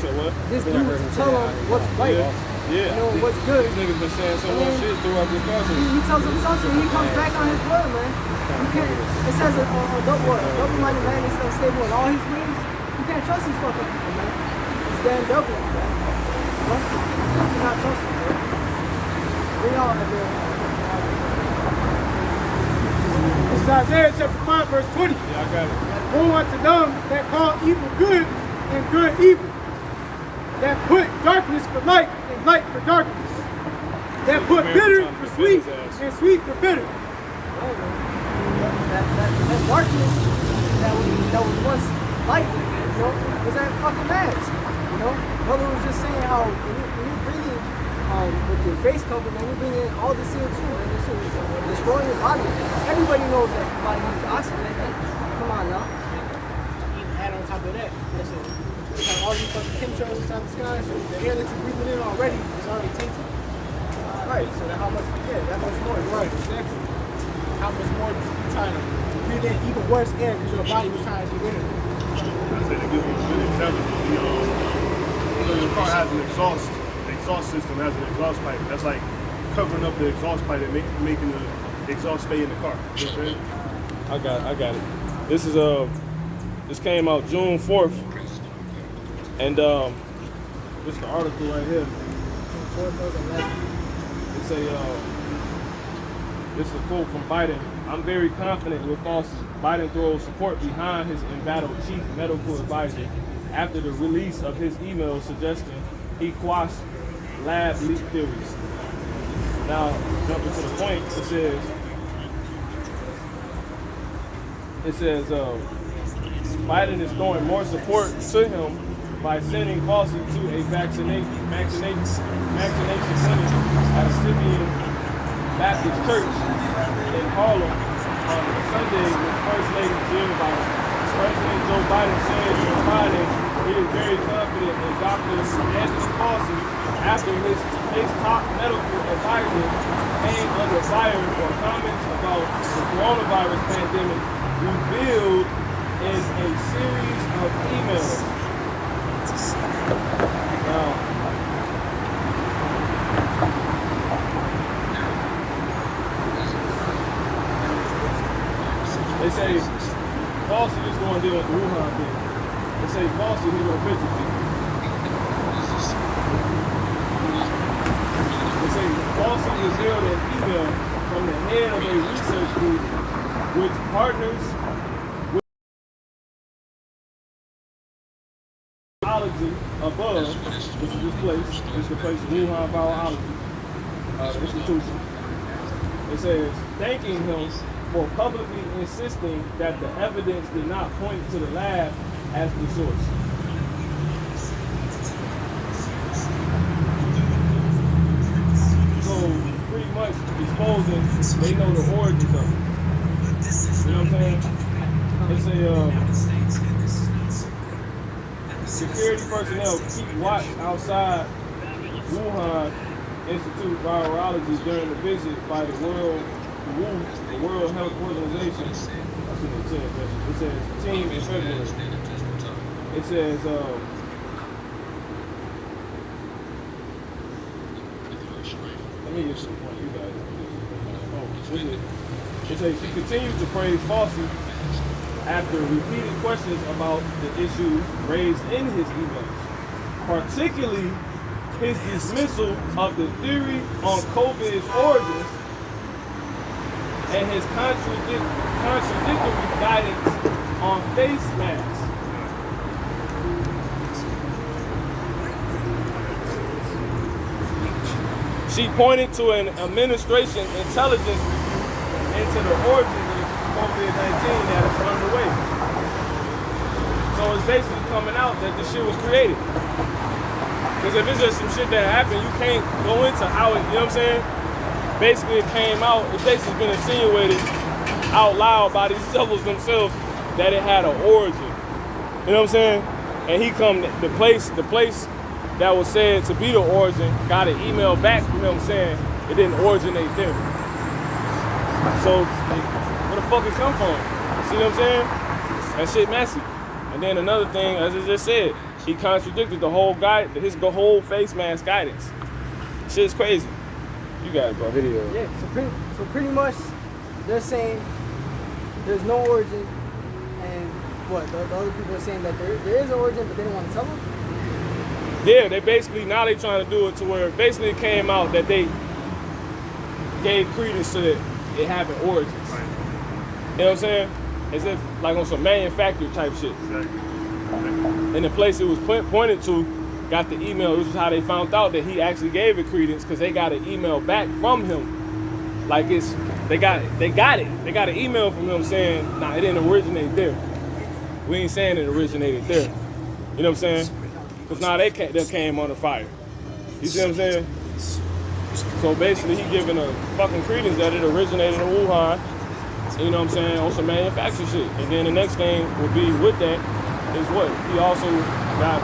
this dude to tell them what's right. Yeah. You know, what's good. These niggas been saying so much shit throughout this country. He tells them something, he comes back on his word, man. You can't, it says a double-minded man is unstable in all his ways. You can't trust these fucking people, man. It's damn double, man. What? You cannot trust them, man. We all have their... This is Isaiah chapter 5, verse 20. Yeah, I got it. Woe unto them that call evil good and good evil, that put darkness for light and light for darkness, that put bitter for sweet and sweet for bitter. That darkness that was once light, you know, was that fucking mask. You know, brother was just saying how when you're breathing with your face covered, man, you're bringing all the CO2 and this is destroying your body. Everybody knows that your body needs oxygen. Come on now. Even add on top of that, like all these fucking chemtrails inside the sky, so the air that you're breathing in already is already tainted. Right, so then how much, that much more. Right, exactly. How much more you trying to breathe in even worse air because your body was trying to get rid of it. I said to give you an example, your car has an exhaust. The exhaust system has an exhaust pipe. That's like covering up the exhaust pipe and making the exhaust stay in the car. You know what I'm saying? I got it. This is this came out June 4th, and this is the article right here. It's this is a quote from Biden. I'm very confident with Fauci. Biden throws support behind his embattled chief medical advisor after the release of his email suggesting he quashed lab leak theories. Now, jumping to the point, it says Biden is throwing more support to him by sending Fauci to a vaccination clinic at a Simeon Baptist Church in Harlem on Sunday with First Lady Jill Biden. President Joe Biden said on Friday he is very confident in Dr. Anthony Fauci after his top medical advisor came under fire for comments about the coronavirus pandemic revealed in a series of emails. Now, they say Fauci is going to deal with the Wuhan thing. They say Fauci is going to picture people. They say Fauci revealed an email from the head of a research group which partners with virology above. This is this place. This is the place, Wuhan Virology Institution. It says, thanking him for publicly insisting that the evidence did not point to the lab as the source. So pretty much exposing, they know the origins of it. You know what I'm saying? They say security personnel keep watch outside Wuhan Institute of Virology during the visit by the World Health Organization. That's what it says. It says team in February. It says let me get to the point, you guys. It says she continued to praise Fauci after repeated questions about the issues raised in his emails, particularly his dismissal of the theory on COVID's origins and his contradictory guidance on face masks. She pointed to an administration intelligence into the origins of COVID-19 that is underway. So it's basically coming out that this shit was created. Because if it's just some shit that happened, you can't go into how it, you know what I'm saying? Basically it came out, it's basically been insinuated out loud by these devils themselves that it had an origin. You know what I'm saying? And he come, the place that was said to be the origin got an email back from him saying it didn't originate there. So where the fuck it come from? See what I'm saying? That shit messy. And then another thing, as I just said, he contradicted the whole his whole face mask guidance. Shit's crazy. You got it, bro. Video. Yeah, so pretty much they're saying there's no origin, and what, the other people are saying that there is an origin, but they don't want to tell them? Yeah, they basically, now they trying to do it to where basically it came out that they gave credence to it having origins. Right. You know what I'm saying? As if like on some manufactured type shit. Exactly. And the place it was pointed to got the email. This is how they found out that he actually gave it credence, because they got an email back from him. Like they got it. They got an email from him saying, nah, it didn't originate there. We ain't saying it originated there. You know what I'm saying? Because now they came under fire. You see what I'm saying? So basically he giving a fucking credence that it originated in Wuhan. You know what I'm saying? On some manufactured shit. And then the next thing would be with that is what? He also got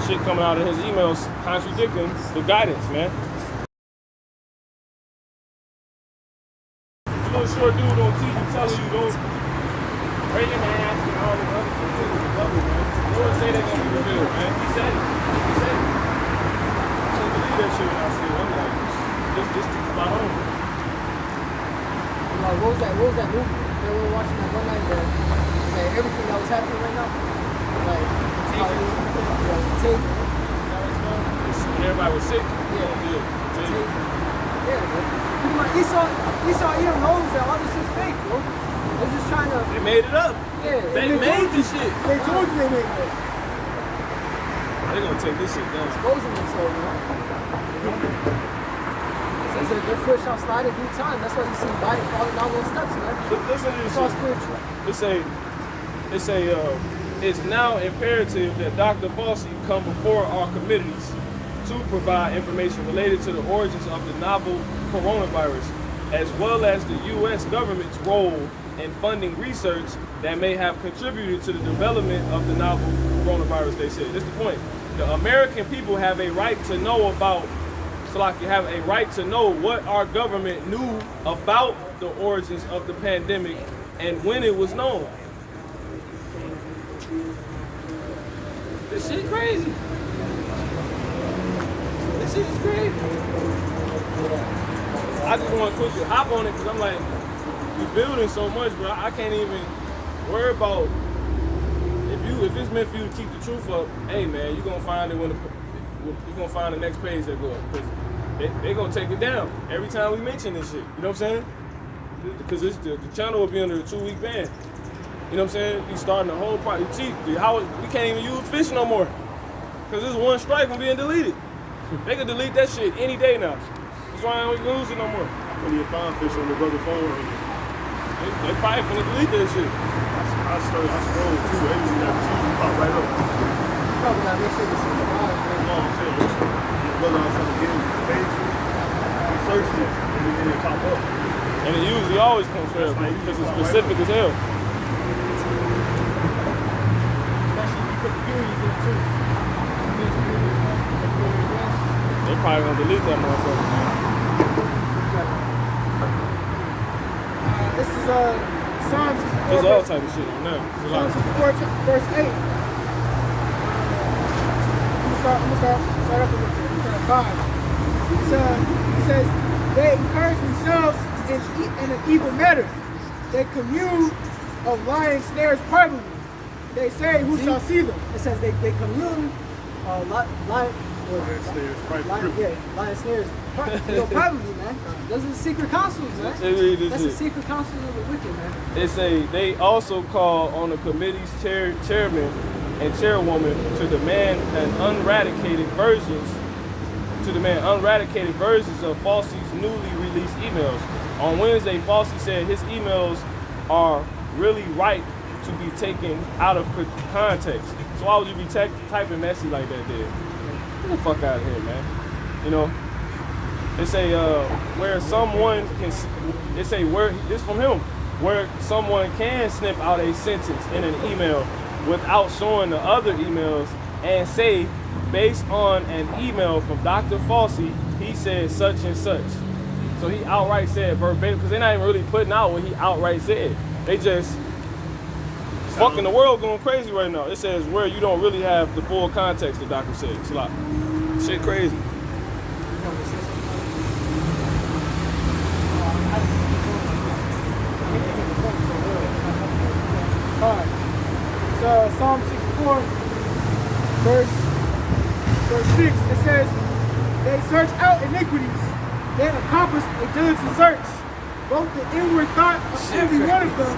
shit coming out of his emails contradicting the guidance, man. The little short dude on TV telling you don't wear your mask and all the other shit is the devil, man. No one say that gonna be revealed, man. He said it. He said it. I couldn't believe that shit when I see it. I'm like, this is spot on. Like, what was that movie that we were watching that one night that everything that was happening right now? Like, how it was tape. Everybody was sick. Yeah. Tape. Yeah, bro. Pretty much, Esau even knows that all this is fake, bro. They're just trying to. They made it up. Yeah. They made this shit. They told you they made it up. They're gonna take this shit down. Exposing themselves, you know? Says that their foot shall slide in due time. That's why you see Biden falling down those steps, man. Listen to this It's all shit. spiritual. It's now imperative that Dr. Fauci come before our committees to provide information related to the origins of the novel coronavirus, as well as the U.S. government's role in funding research that may have contributed to the development of the novel coronavirus, they said. This is the point. The American people have a right to know about, you have a right to know what our government knew about the origins of the pandemic and when it was known. This shit crazy. This shit is crazy. I just want to quickly hop on it because I'm like, you're building so much, bro. I can't even worry about if it's meant for you to keep the truth up. Hey, man, you're gonna find it when you're gonna find the next page that goes, because they gonna take it down every time we mention this shit. You know what I'm saying? Because the channel will be under a 2-week ban. You know what I'm saying? We starting the whole part. You see, we can't even use fish no more. Because this one strike from being deleted. They can delete that shit any day now. That's why I don't use it no more. When you find fish on the brother phone, They probably finna delete that shit. I scrolled too. They just never see you pop right up. Probably gotta make sure this is alive, man. You know what I'm saying? Your brother on something getting the page, you search it, and then it pop up. And it usually always comes fair, bro, because it's specific as hell. Especially if you put the periods in too. They probably gonna delete that motherfucker, man. This is Psalms 64. There's all type of shit on there. Psalms 64, verse 8. I'm gonna start up with 5. It says, they encourage themselves in an evil matter. They commune of lying snares privately. They say, who shall see them? It says they commune lying Snares, lying snares privately, man. Those are the secret councils, man. That's the secret councils of the wicked, man. They also call on the committee's chairman and chairwoman to demand an unradicated versions to the man unradicated versions of Falsey's newly released emails. On Wednesday, Falsey said his emails are really right to be taken out of context. So why would you be typing messy like that, dude? Get the fuck out of here, man. You know, they say where someone can, they say where, this from him, where someone can snip out a sentence in an email without showing the other emails and say, based on an email from Dr. Falsey, he said such and such. So he outright said verbatim, because they're not even really putting out what he outright said. They just fucking the world going crazy right now. It says where you don't really have the full context the doctor said. It's a lot. Shit crazy. Alright. So Psalm 64, verse 6, it says, they search out iniquities, they accomplish a diligent search. Both the inward thought of every one of them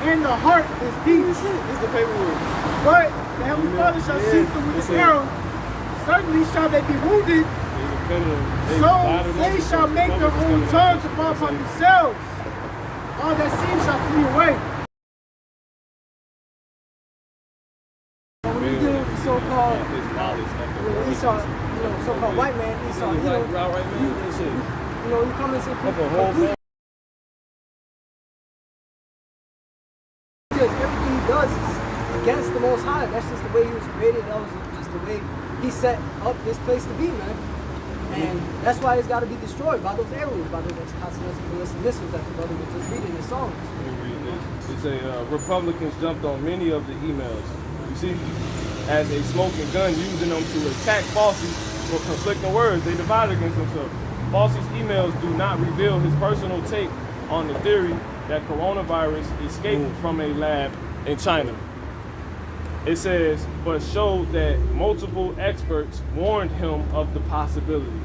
and the heart is deep. This is the paperwork. But the Heavenly Father shall shoot them with an arrow. Certainly shall they be wounded. So they shall make their own tongues to fall upon themselves. All that sin shall flee away. When you deal with the so-called Esau, so-called white man, Esau, you come and say, everything he does is against the Most High. That's just the way he was created. That was just the way he set up this place to be, man. And that's why it's got to be destroyed by those arrows, by those intercontinental ballistic missiles that the brother was just reading in his songs. It say Republicans jumped on many of the emails. You see, as a smoking gun, using them to attack Falsey for conflicting words. They divided against themselves. Falsey's emails do not reveal his personal take on the theory that coronavirus escaped from a lab in China. It says, but showed that multiple experts warned him of the possibility.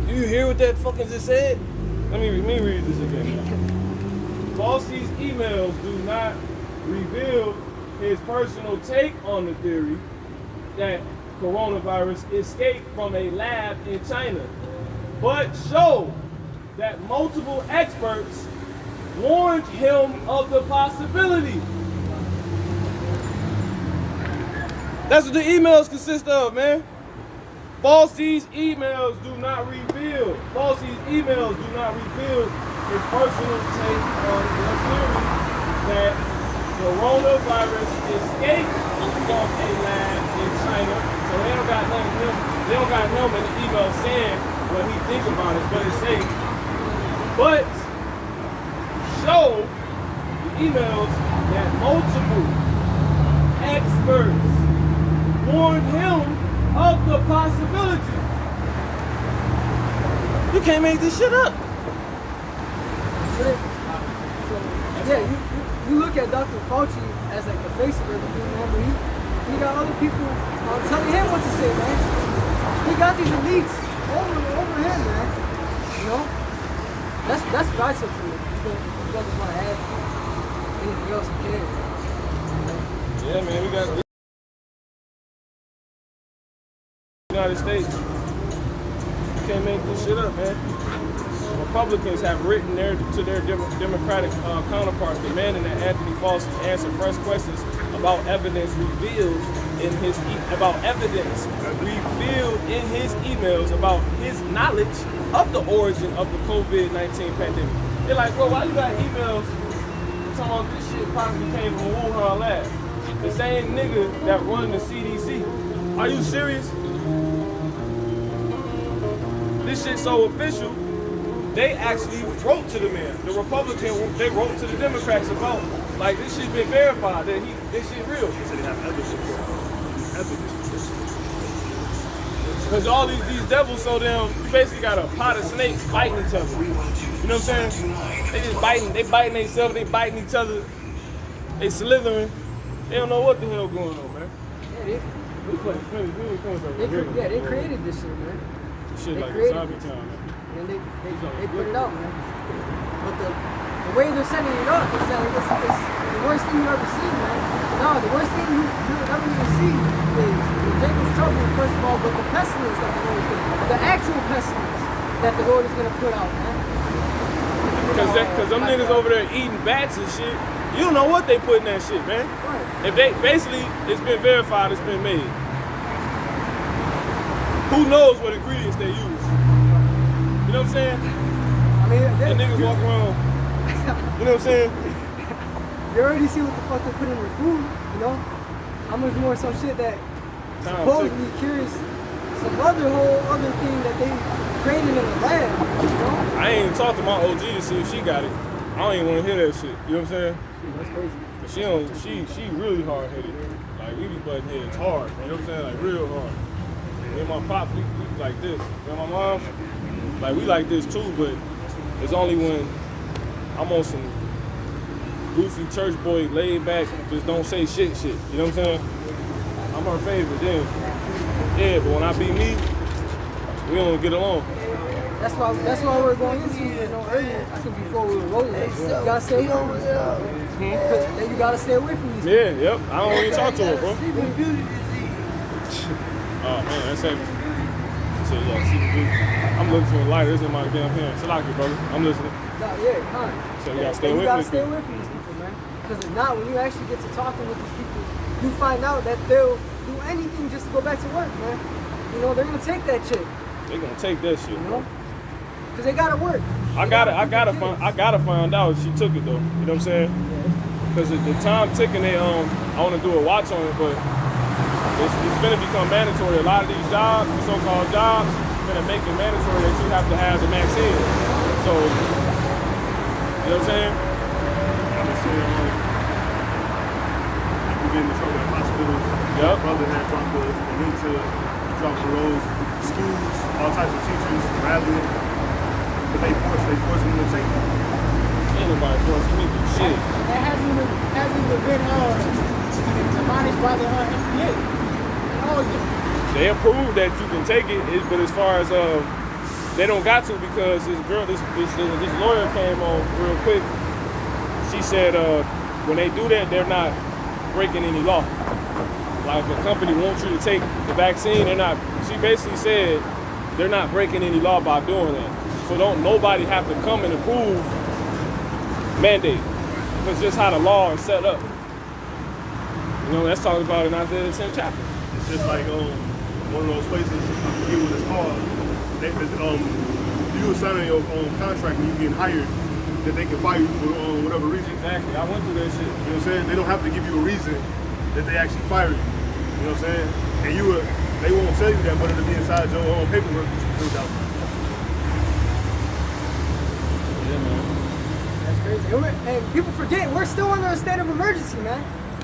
Do you hear what that fucking just said? Let me read this again. Falsey's emails do not reveal his personal take on the theory that coronavirus escaped from a lab in China, but show that multiple experts warned him of the possibility. That's what the emails consist of, man. Falsey's emails do not reveal. Falsey's emails do not reveal his personal take on the theory that coronavirus escaped from a lab in China. So they don't got nothing him. They don't got him in the email saying what he thinks about it, but it say, but show the emails that multiple experts warned him of the possibility. You can't make this shit up. Yeah, you look at Dr. Fauci as like the face of everything, man, but he got other people telling him what to say, man. He got these elites over him, man. You know? That's what I said for you. If you guys want to add anything else, you can. Yeah, man, we got United States. You can't make this shit up, man. Republicans have written to their Democratic counterparts demanding that Anthony Falsey answer fresh questions about evidence revealed in his emails about his knowledge of the origin of the COVID-19 pandemic. They're like, bro, why you got emails talking about this shit probably came from a Wuhan lab? The same nigga that run the CDC. Are you serious? This shit's so official. They actually wrote to the man. The Republican, they wrote to the Democrats about, like, this shit been verified, that this shit real. So they have evidence. Because all these devils so damn, you basically got a pot of snakes fighting each other. You know what I'm saying? They just biting themselves, they biting each other, they slithering. They don't know what the hell going on, man. They created this shit, man. Shit They like a created zombie this. town, man. And they put it out, man. But the way they're setting it up is that it's the worst thing you ever see, man. No, the worst thing you'll ever even see is Jacob's trouble, first of all, but the pestilence that the Lord is going to, the actual pestilence that the Lord is going to put out, man. Cause them niggas over there eating bats and shit, you don't know what they put in that shit, man. Right. If they, basically, it's been verified, it's been made. Who knows what ingredients they use? You know what I'm saying? I mean, And niggas walk around, you know what I'm saying? you already see what the fuck they put in their food, you know? How much more some shit that supposedly cures some whole other thing that they created in the lab, you know? I ain't even talked to my OG to see if she got it. I don't even want to hear that shit. You know what I'm saying? That's crazy. But she don't. She really hard headed. Like we be butting heads hard. You know what I'm saying? Like real hard. Me and my pops, we like this. Me and my mom, like we like this too. But it's only when I'm on some goofy church boy, laid back, just don't say shit. You know what I'm saying? I'm her favorite. Then, yeah. But when I be me, we don't get along. That's why we're going into, you know, earlier. I think before we were rolling, you gotta stay away from these people. Then you gotta stay away from these people. Yeah, yep. I don't even talk to her, bro. Oh man, that's heavy. So yeah, see, I'm looking for a lighter. This is my damn hand. Salaki, brother. I'm listening. No, yeah, kind. So you gotta stay away You gotta from stay these away from these people, man. Because if not, when you actually get to talking with these people, you find out that they'll do anything just to go back to work, man. You know, they're gonna take that shit. They're gonna take that shit, You bro. know? Because they gotta work. I gotta find out if she took it though. You know what I'm saying? Because the time ticking, I want to do a watch on it, but it's gonna become mandatory. A lot of these jobs, the so-called jobs, gonna make it mandatory that you have to have the vaccine. So, you know what I'm saying? I'm just saying, people get in trouble at hospitals. Yep. Brother had dropped the link to drop the roads, schools, all types of teachers, rallying. But they force them to take it. Ain't nobody forcing me to do shit. That hasn't even been admonished by the FDA. They approved that you can take it, but as far as they don't got to because this lawyer came on real quick. She said when they do that, they're not breaking any law. Like if a company wants you to take the vaccine, they're not. She basically said they're not breaking any law by doing that. So don't nobody have to come and approve mandate. Because just how the law is set up. You know, that's talked about in Isaiah the 10th chapter. It's just like one of those places, I forget what it's called. You signing your contract and you getting hired, that they can fire you for whatever reason. Exactly. I went through that shit. You know what I'm saying? They don't have to give you a reason that they actually fire you. You know what I'm saying? And they won't tell you that, but it'll be inside your own paperwork that you filled out. Yeah, man. That's crazy. And people forget, we're still under a state of emergency, man.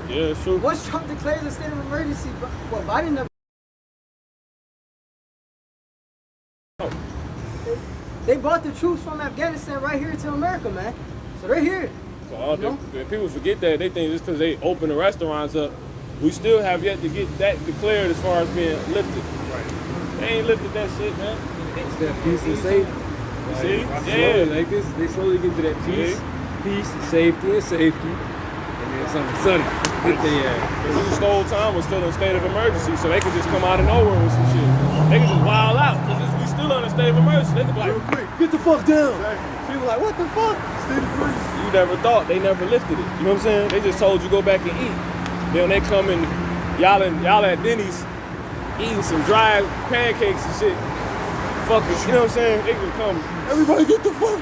Yeah, it's true. Once Trump declares a state of emergency, well, Biden never. They brought the troops from Afghanistan right here to America, man. So they're here. So people forget that. They think just because they open the restaurants up, we still have yet to get that declared as far as being lifted. Right. They ain't lifted that shit, man. It's that peace and safety. You see? Slowly, like this, they slowly get to that peace, and safety, and then something sudden hit their ass. Because the whole time was still in a state of emergency, so they could just come out of nowhere with some shit. They could just wild out, because we still in a state of emergency. They could be like, quick. get the fuck down. Exactly. People like, what the fuck? State of emergency. You never thought, they never lifted it. You know what I'm saying? They just told you go back and eat. Then they come and y'all at Denny's eating some dry pancakes and shit. Fuck it, you know what I'm saying? They just come, everybody get the fuck.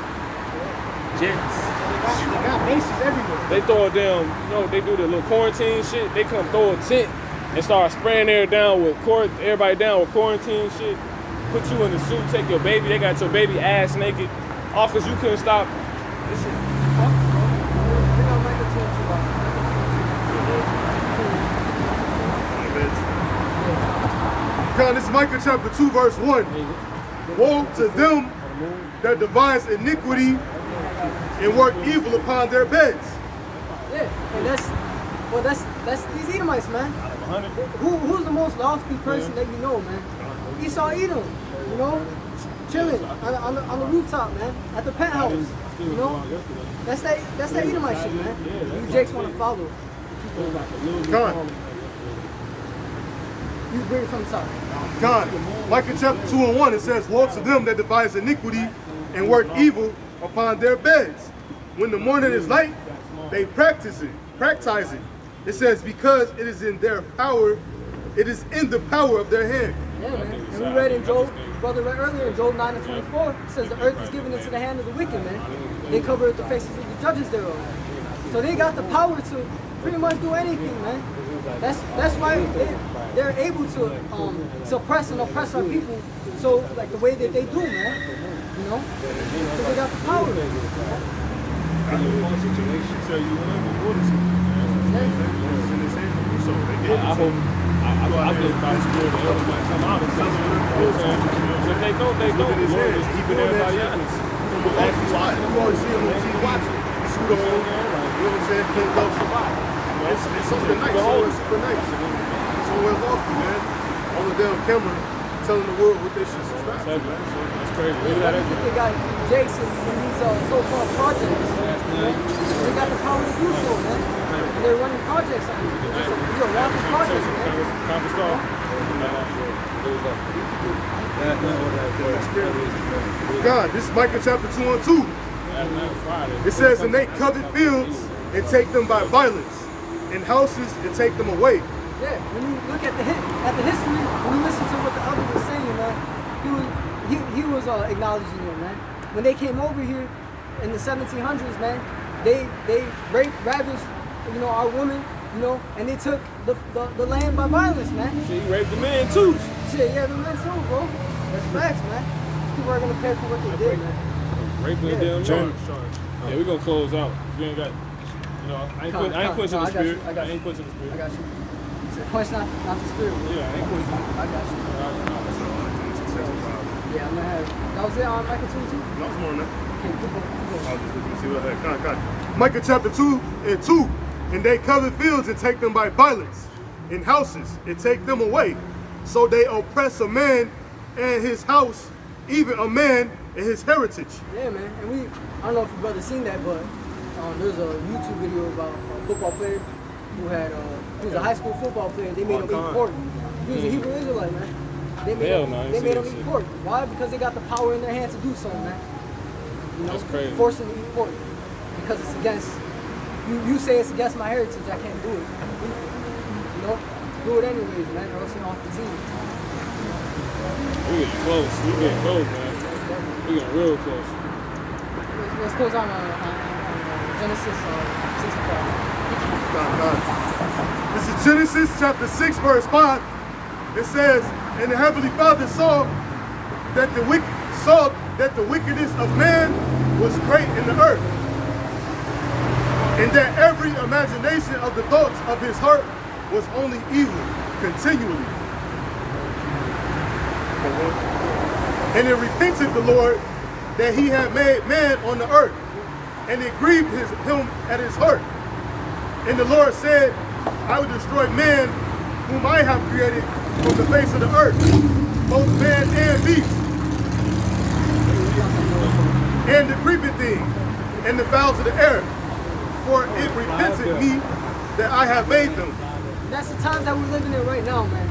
Jets. They got bases everywhere. They throw it down, you know, they do the little quarantine shit. They come throw a tent and start spraying everybody down with quarantine shit. Put you in the suit, take your baby. They got your baby ass naked. All because you couldn't stop. This shit. God, this is Micah chapter 2, verse 1. Woe to them that devise iniquity and work evil upon their beds. Yeah, and that's these Edomites, man. Who's the most lofty person that you know, man? Esau Edom, you know? chilling on the rooftop, man, at the penthouse. You know, that's that Edomite shit, man. You Jakes want to follow. God. You bring it from the top. God. Micah chapter 2:1, it says, woe to them that devise iniquity and work evil upon their beds. When the morning is light, they practice it. It says, because it is in their power, it is in the power of their hand. Yeah, man. And we read in Job, brother read earlier in Job 9:24, it says the earth is given into the hand of the wicked, man. They cover the faces of the judges thereof. So they got the power to pretty much do anything, man. That's why they're able to suppress and oppress our people. So like the way that they do, man. You know, because they got the power. So you want to go to I think by the spirit of everybody come out and say, if they don't, the Lord is keeping everybody honest. You always see them on TV watching. Suit on, you know what I'm saying? Cleaned up. It's super nice. It's super nice. Somewhere lofty, man. On the damn camera, telling the world what they should subscribe to, man. That's crazy. They got Jason and these so-called projects. They got the power to do so, man. And they're running projects on it. These are rapid projects, man. God, this is Micah chapter 2:2. It says, and they covet fields and take them by violence, and houses and take them away. Yeah, when you look at the history, when you listen to what the other was saying, man, he was acknowledging it, man. When they came over here in the 1700s, man, they raped, ravaged, you know, our women, you know, and they took the land by violence, man. So you raped the man too. Shit, yeah, the men too, bro. That's facts, man. People are gonna pay for what they did, man. Raping the damn charge. Yeah, we're gonna close out. We ain't got, you know, I ain't quenching the spirit. I ain't quenching the spirit. I got you. So quench not the spirit. Bro. Yeah, I ain't quenching. I got you. Yeah, I'm gonna have. That was it on Micah 2:2? No, it's more than that. Okay, keep going. I'll just look and see what I had. Micah chapter 2:2. And they covet fields and take them by violence, in houses and take them away. So they oppress a man and his house, even a man and his heritage. Yeah, man. And I don't know if your brother seen that, but there's a YouTube video about a football player who he was a high school football player. They made him eat pork. He was a Hebrew Israelite, man. They made him eat pork. Why? Because they got the power in their hand to do so, man. You know, that's crazy. Force him to eat pork because it's against. You say it's against my heritage. I can't do it. You know, do it anyways, man, or else you're off the team. We getting close. We getting close, man. We getting real close. Let's close on Genesis 65. This is Genesis chapter 6, verse 5. It says, and the heavenly Father saw that the wickedness of man was great in the earth, and that every imagination of the thoughts of his heart was only evil continually. And it repented the Lord that he had made man on the earth, and it grieved him at his heart. And the Lord said, I will destroy man whom I have created from the face of the earth, both man and beast, and the creeping thing, and the fowls of the air, for it repented me that I have made them. That's the times that we're living in right now, man.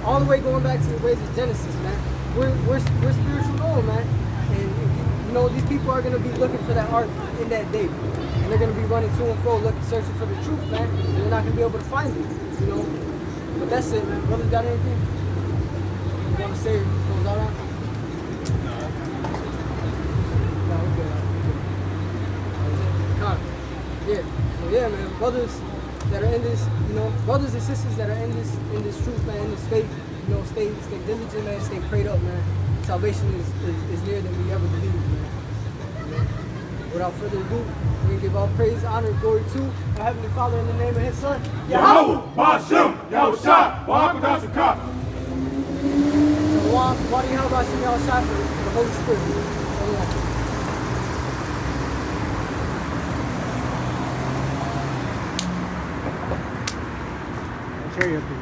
All the way going back to the ways of Genesis, man. We're spiritual Noah, man. And you know, these people are gonna be looking for that ark in that day. And they're gonna be running to and fro, searching for the truth, man. And they're not gonna be able to find it, you know. But that's it, man. Brothers got anything you wanna say? Close out on? No, we're good. Yeah. So yeah, man, brothers that are in this, you know, brothers and sisters that are in this truth, man, in this faith, you know, stay diligent, man, stay prayed up, man. Salvation is nearer than we ever believed, man. You know? Without further ado, we're gonna give all praise, honor, glory to our Heavenly Father in the name of His Son, Yahweh, Ba'ashem, Rawchaa, Qadash. So, why do you have Ba'ashem Rawchaa for the Holy Spirit? Cherry up here.